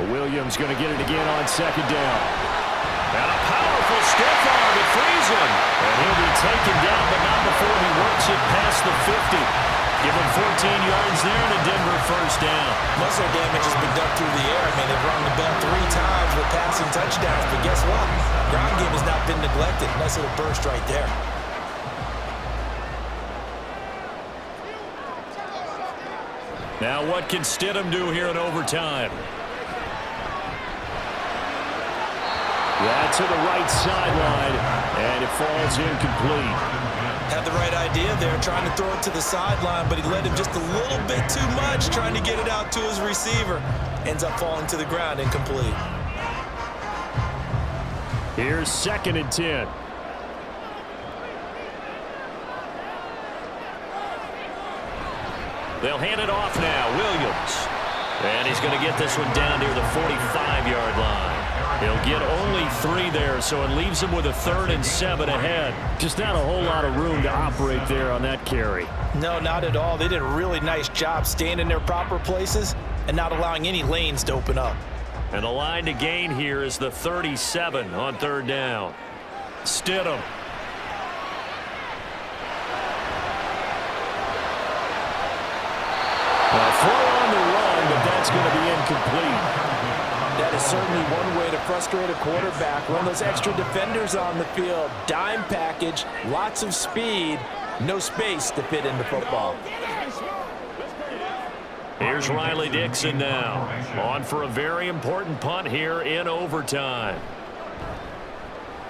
Williams going to get it again on 2nd down. And a powerful stiff arm. It frees him. And he'll be taken down, but not before he works it past the 50. Give him 14 yards there and a Denver 1st down. Most of their damage has been done through the air. I mean, they've rung the bell 3 times with passing touchdowns. But guess what? Ground game has not been neglected. Nice little burst right there. Now what can Stidham do here in overtime? Yeah, to the right sideline, and it falls incomplete. Had the right idea there, trying to throw it to the sideline, but he led him just a little bit too much, trying to get it out to his receiver. Ends up falling to the ground, incomplete. Here's 2nd and 10. They'll hand it off now, Williams. And he's going to get this one down near the 45-yard line. He'll get only 3 there, so it leaves him with a 3rd and 7 ahead. Just not a whole lot of room to operate there on that carry. No, not at all. They did a really nice job staying in their proper places and not allowing any lanes to open up. And the line to gain here is the 37 on 3rd down. Stidham. Throw on the run, but that's going to be incomplete. That is certainly one way to frustrate a quarterback. Run those extra defenders on the field. Dime package, lots of speed, no space to fit into football. Here's Riley Dixon now. On for a very important punt here in overtime.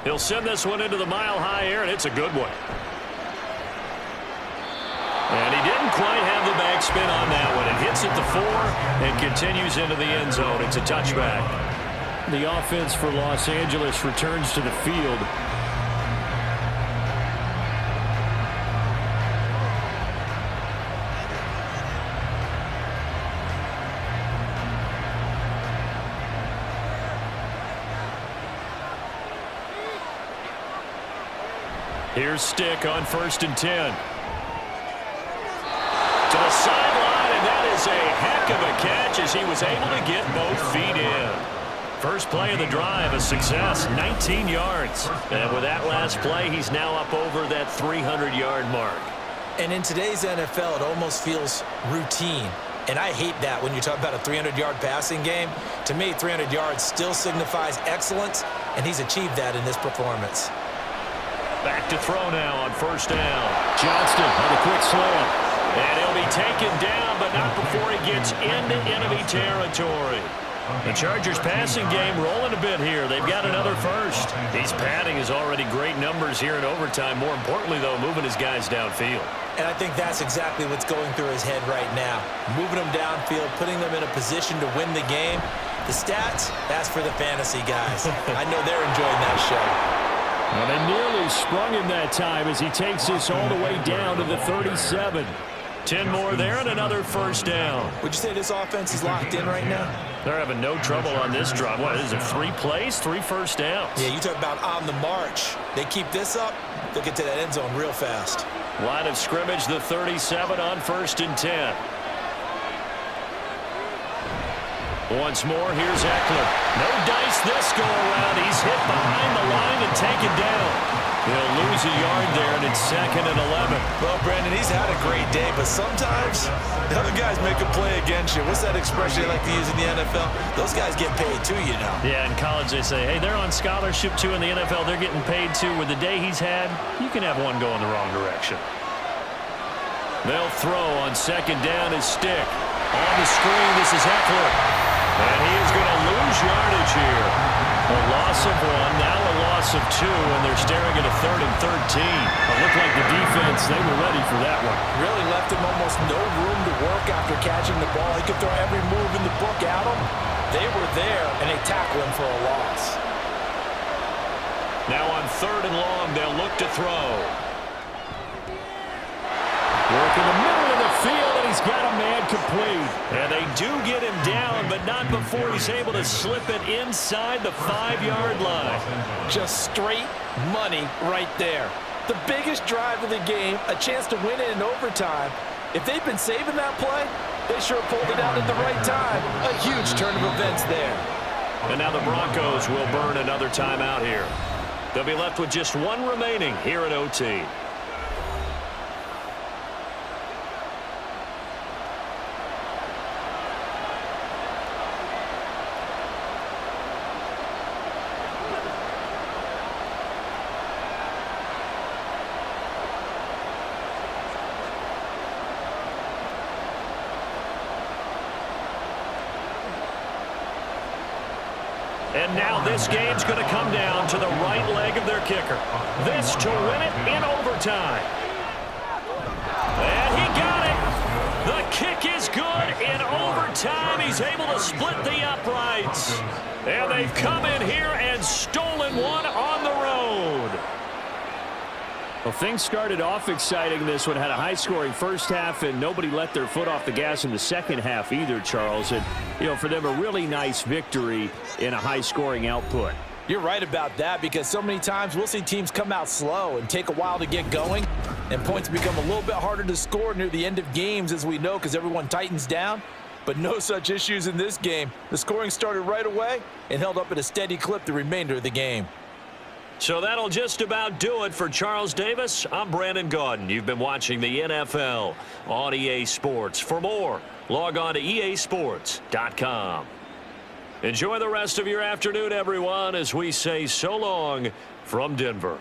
He'll send this one into the mile-high air, and it's a good one. And he didn't quite have the backspin on that one. It hits at the 4 and continues into the end zone. It's a touchback. The offense for Los Angeles returns to the field. Here's Stick on 1st and 10. To the sideline, and that is a heck of a catch as he was able to get both feet in. First play of the drive, a success, 19 yards. And with that last play, he's now up over that 300-yard mark. And in today's NFL, it almost feels routine. And I hate that when you talk about a 300-yard passing game. To me, 300 yards still signifies excellence, and he's achieved that in this performance. Back to throw now on 1st down. Johnston on the quick slant. And he'll be taken down, but not before he gets into enemy territory. The Chargers passing game rolling a bit here. They've got another first. He's padding his already great numbers here in overtime. More importantly, though, moving his guys downfield. And I think that's exactly what's going through his head right now. Moving them downfield, putting them in a position to win the game. The stats, that's for the fantasy guys. I know they're enjoying that show. And they nearly sprung him that time as he takes this all the way down to the 37. 10 more there and another first down. Would you say this offense is locked in right now? They're having no trouble on this drive. What is it, 3 plays, 3 first downs? Yeah, you talk about on the march. They keep this up, they'll get to that end zone real fast. Line of scrimmage, the 37 on 1st and 10. Once more, here's Eckler. No dice this go around. He's hit behind the line and taken down. He'll lose a yard there, and it's 2nd and 11. Well, Brandon, he's had a great day, but sometimes the other guys make a play against you. What's that expression they like to use in the NFL? Those guys get paid too, you know. Yeah, in college they say, hey, they're on scholarship too. In the NFL, they're getting paid too. With the day he's had, you can have one going the wrong direction. They'll throw on 2nd down his Stick. On the screen, this is Eckler. And he is going to lose yardage here. A loss of 1, now a loss of 2, and they're staring at a 3rd and 13. It looked like the defense, they were ready for that one. Really left him almost no room to work after catching the ball. He could throw every move in the book at him. They were there, and they tackle him for a loss. Now on 3rd and long, they'll look to throw. Work in the middle of the field, and he's got a man complete. And they do get him down, but not before he's able to slip it inside the 5-yard line. Just straight money right there. The biggest drive of the game, a chance to win it in overtime. If they've been saving that play, they sure pulled it out at the right time. A huge turn of events there. And now the Broncos will burn another timeout here. They'll be left with just 1 remaining here at OT. And now this game's going to come down to the right leg of their kicker. This to win it in overtime. And he got it. The kick is good in overtime. He's able to split the uprights. And they've come in here and stolen one on the road. Well, things started off exciting. This one had a high-scoring first half, and nobody let their foot off the gas in the second half either, Charles. And, you know, for them, a really nice victory in a high-scoring output. You're right about that, because so many times we'll see teams come out slow and take a while to get going, and points become a little bit harder to score near the end of games, as we know, because everyone tightens down. But no such issues in this game. The scoring started right away and held up at a steady clip the remainder of the game. So that'll just about do it for Charles Davis. I'm Brandon Gaudin. You've been watching the NFL on EA Sports. For more, log on to easports.com. Enjoy the rest of your afternoon, everyone, as we say so long from Denver.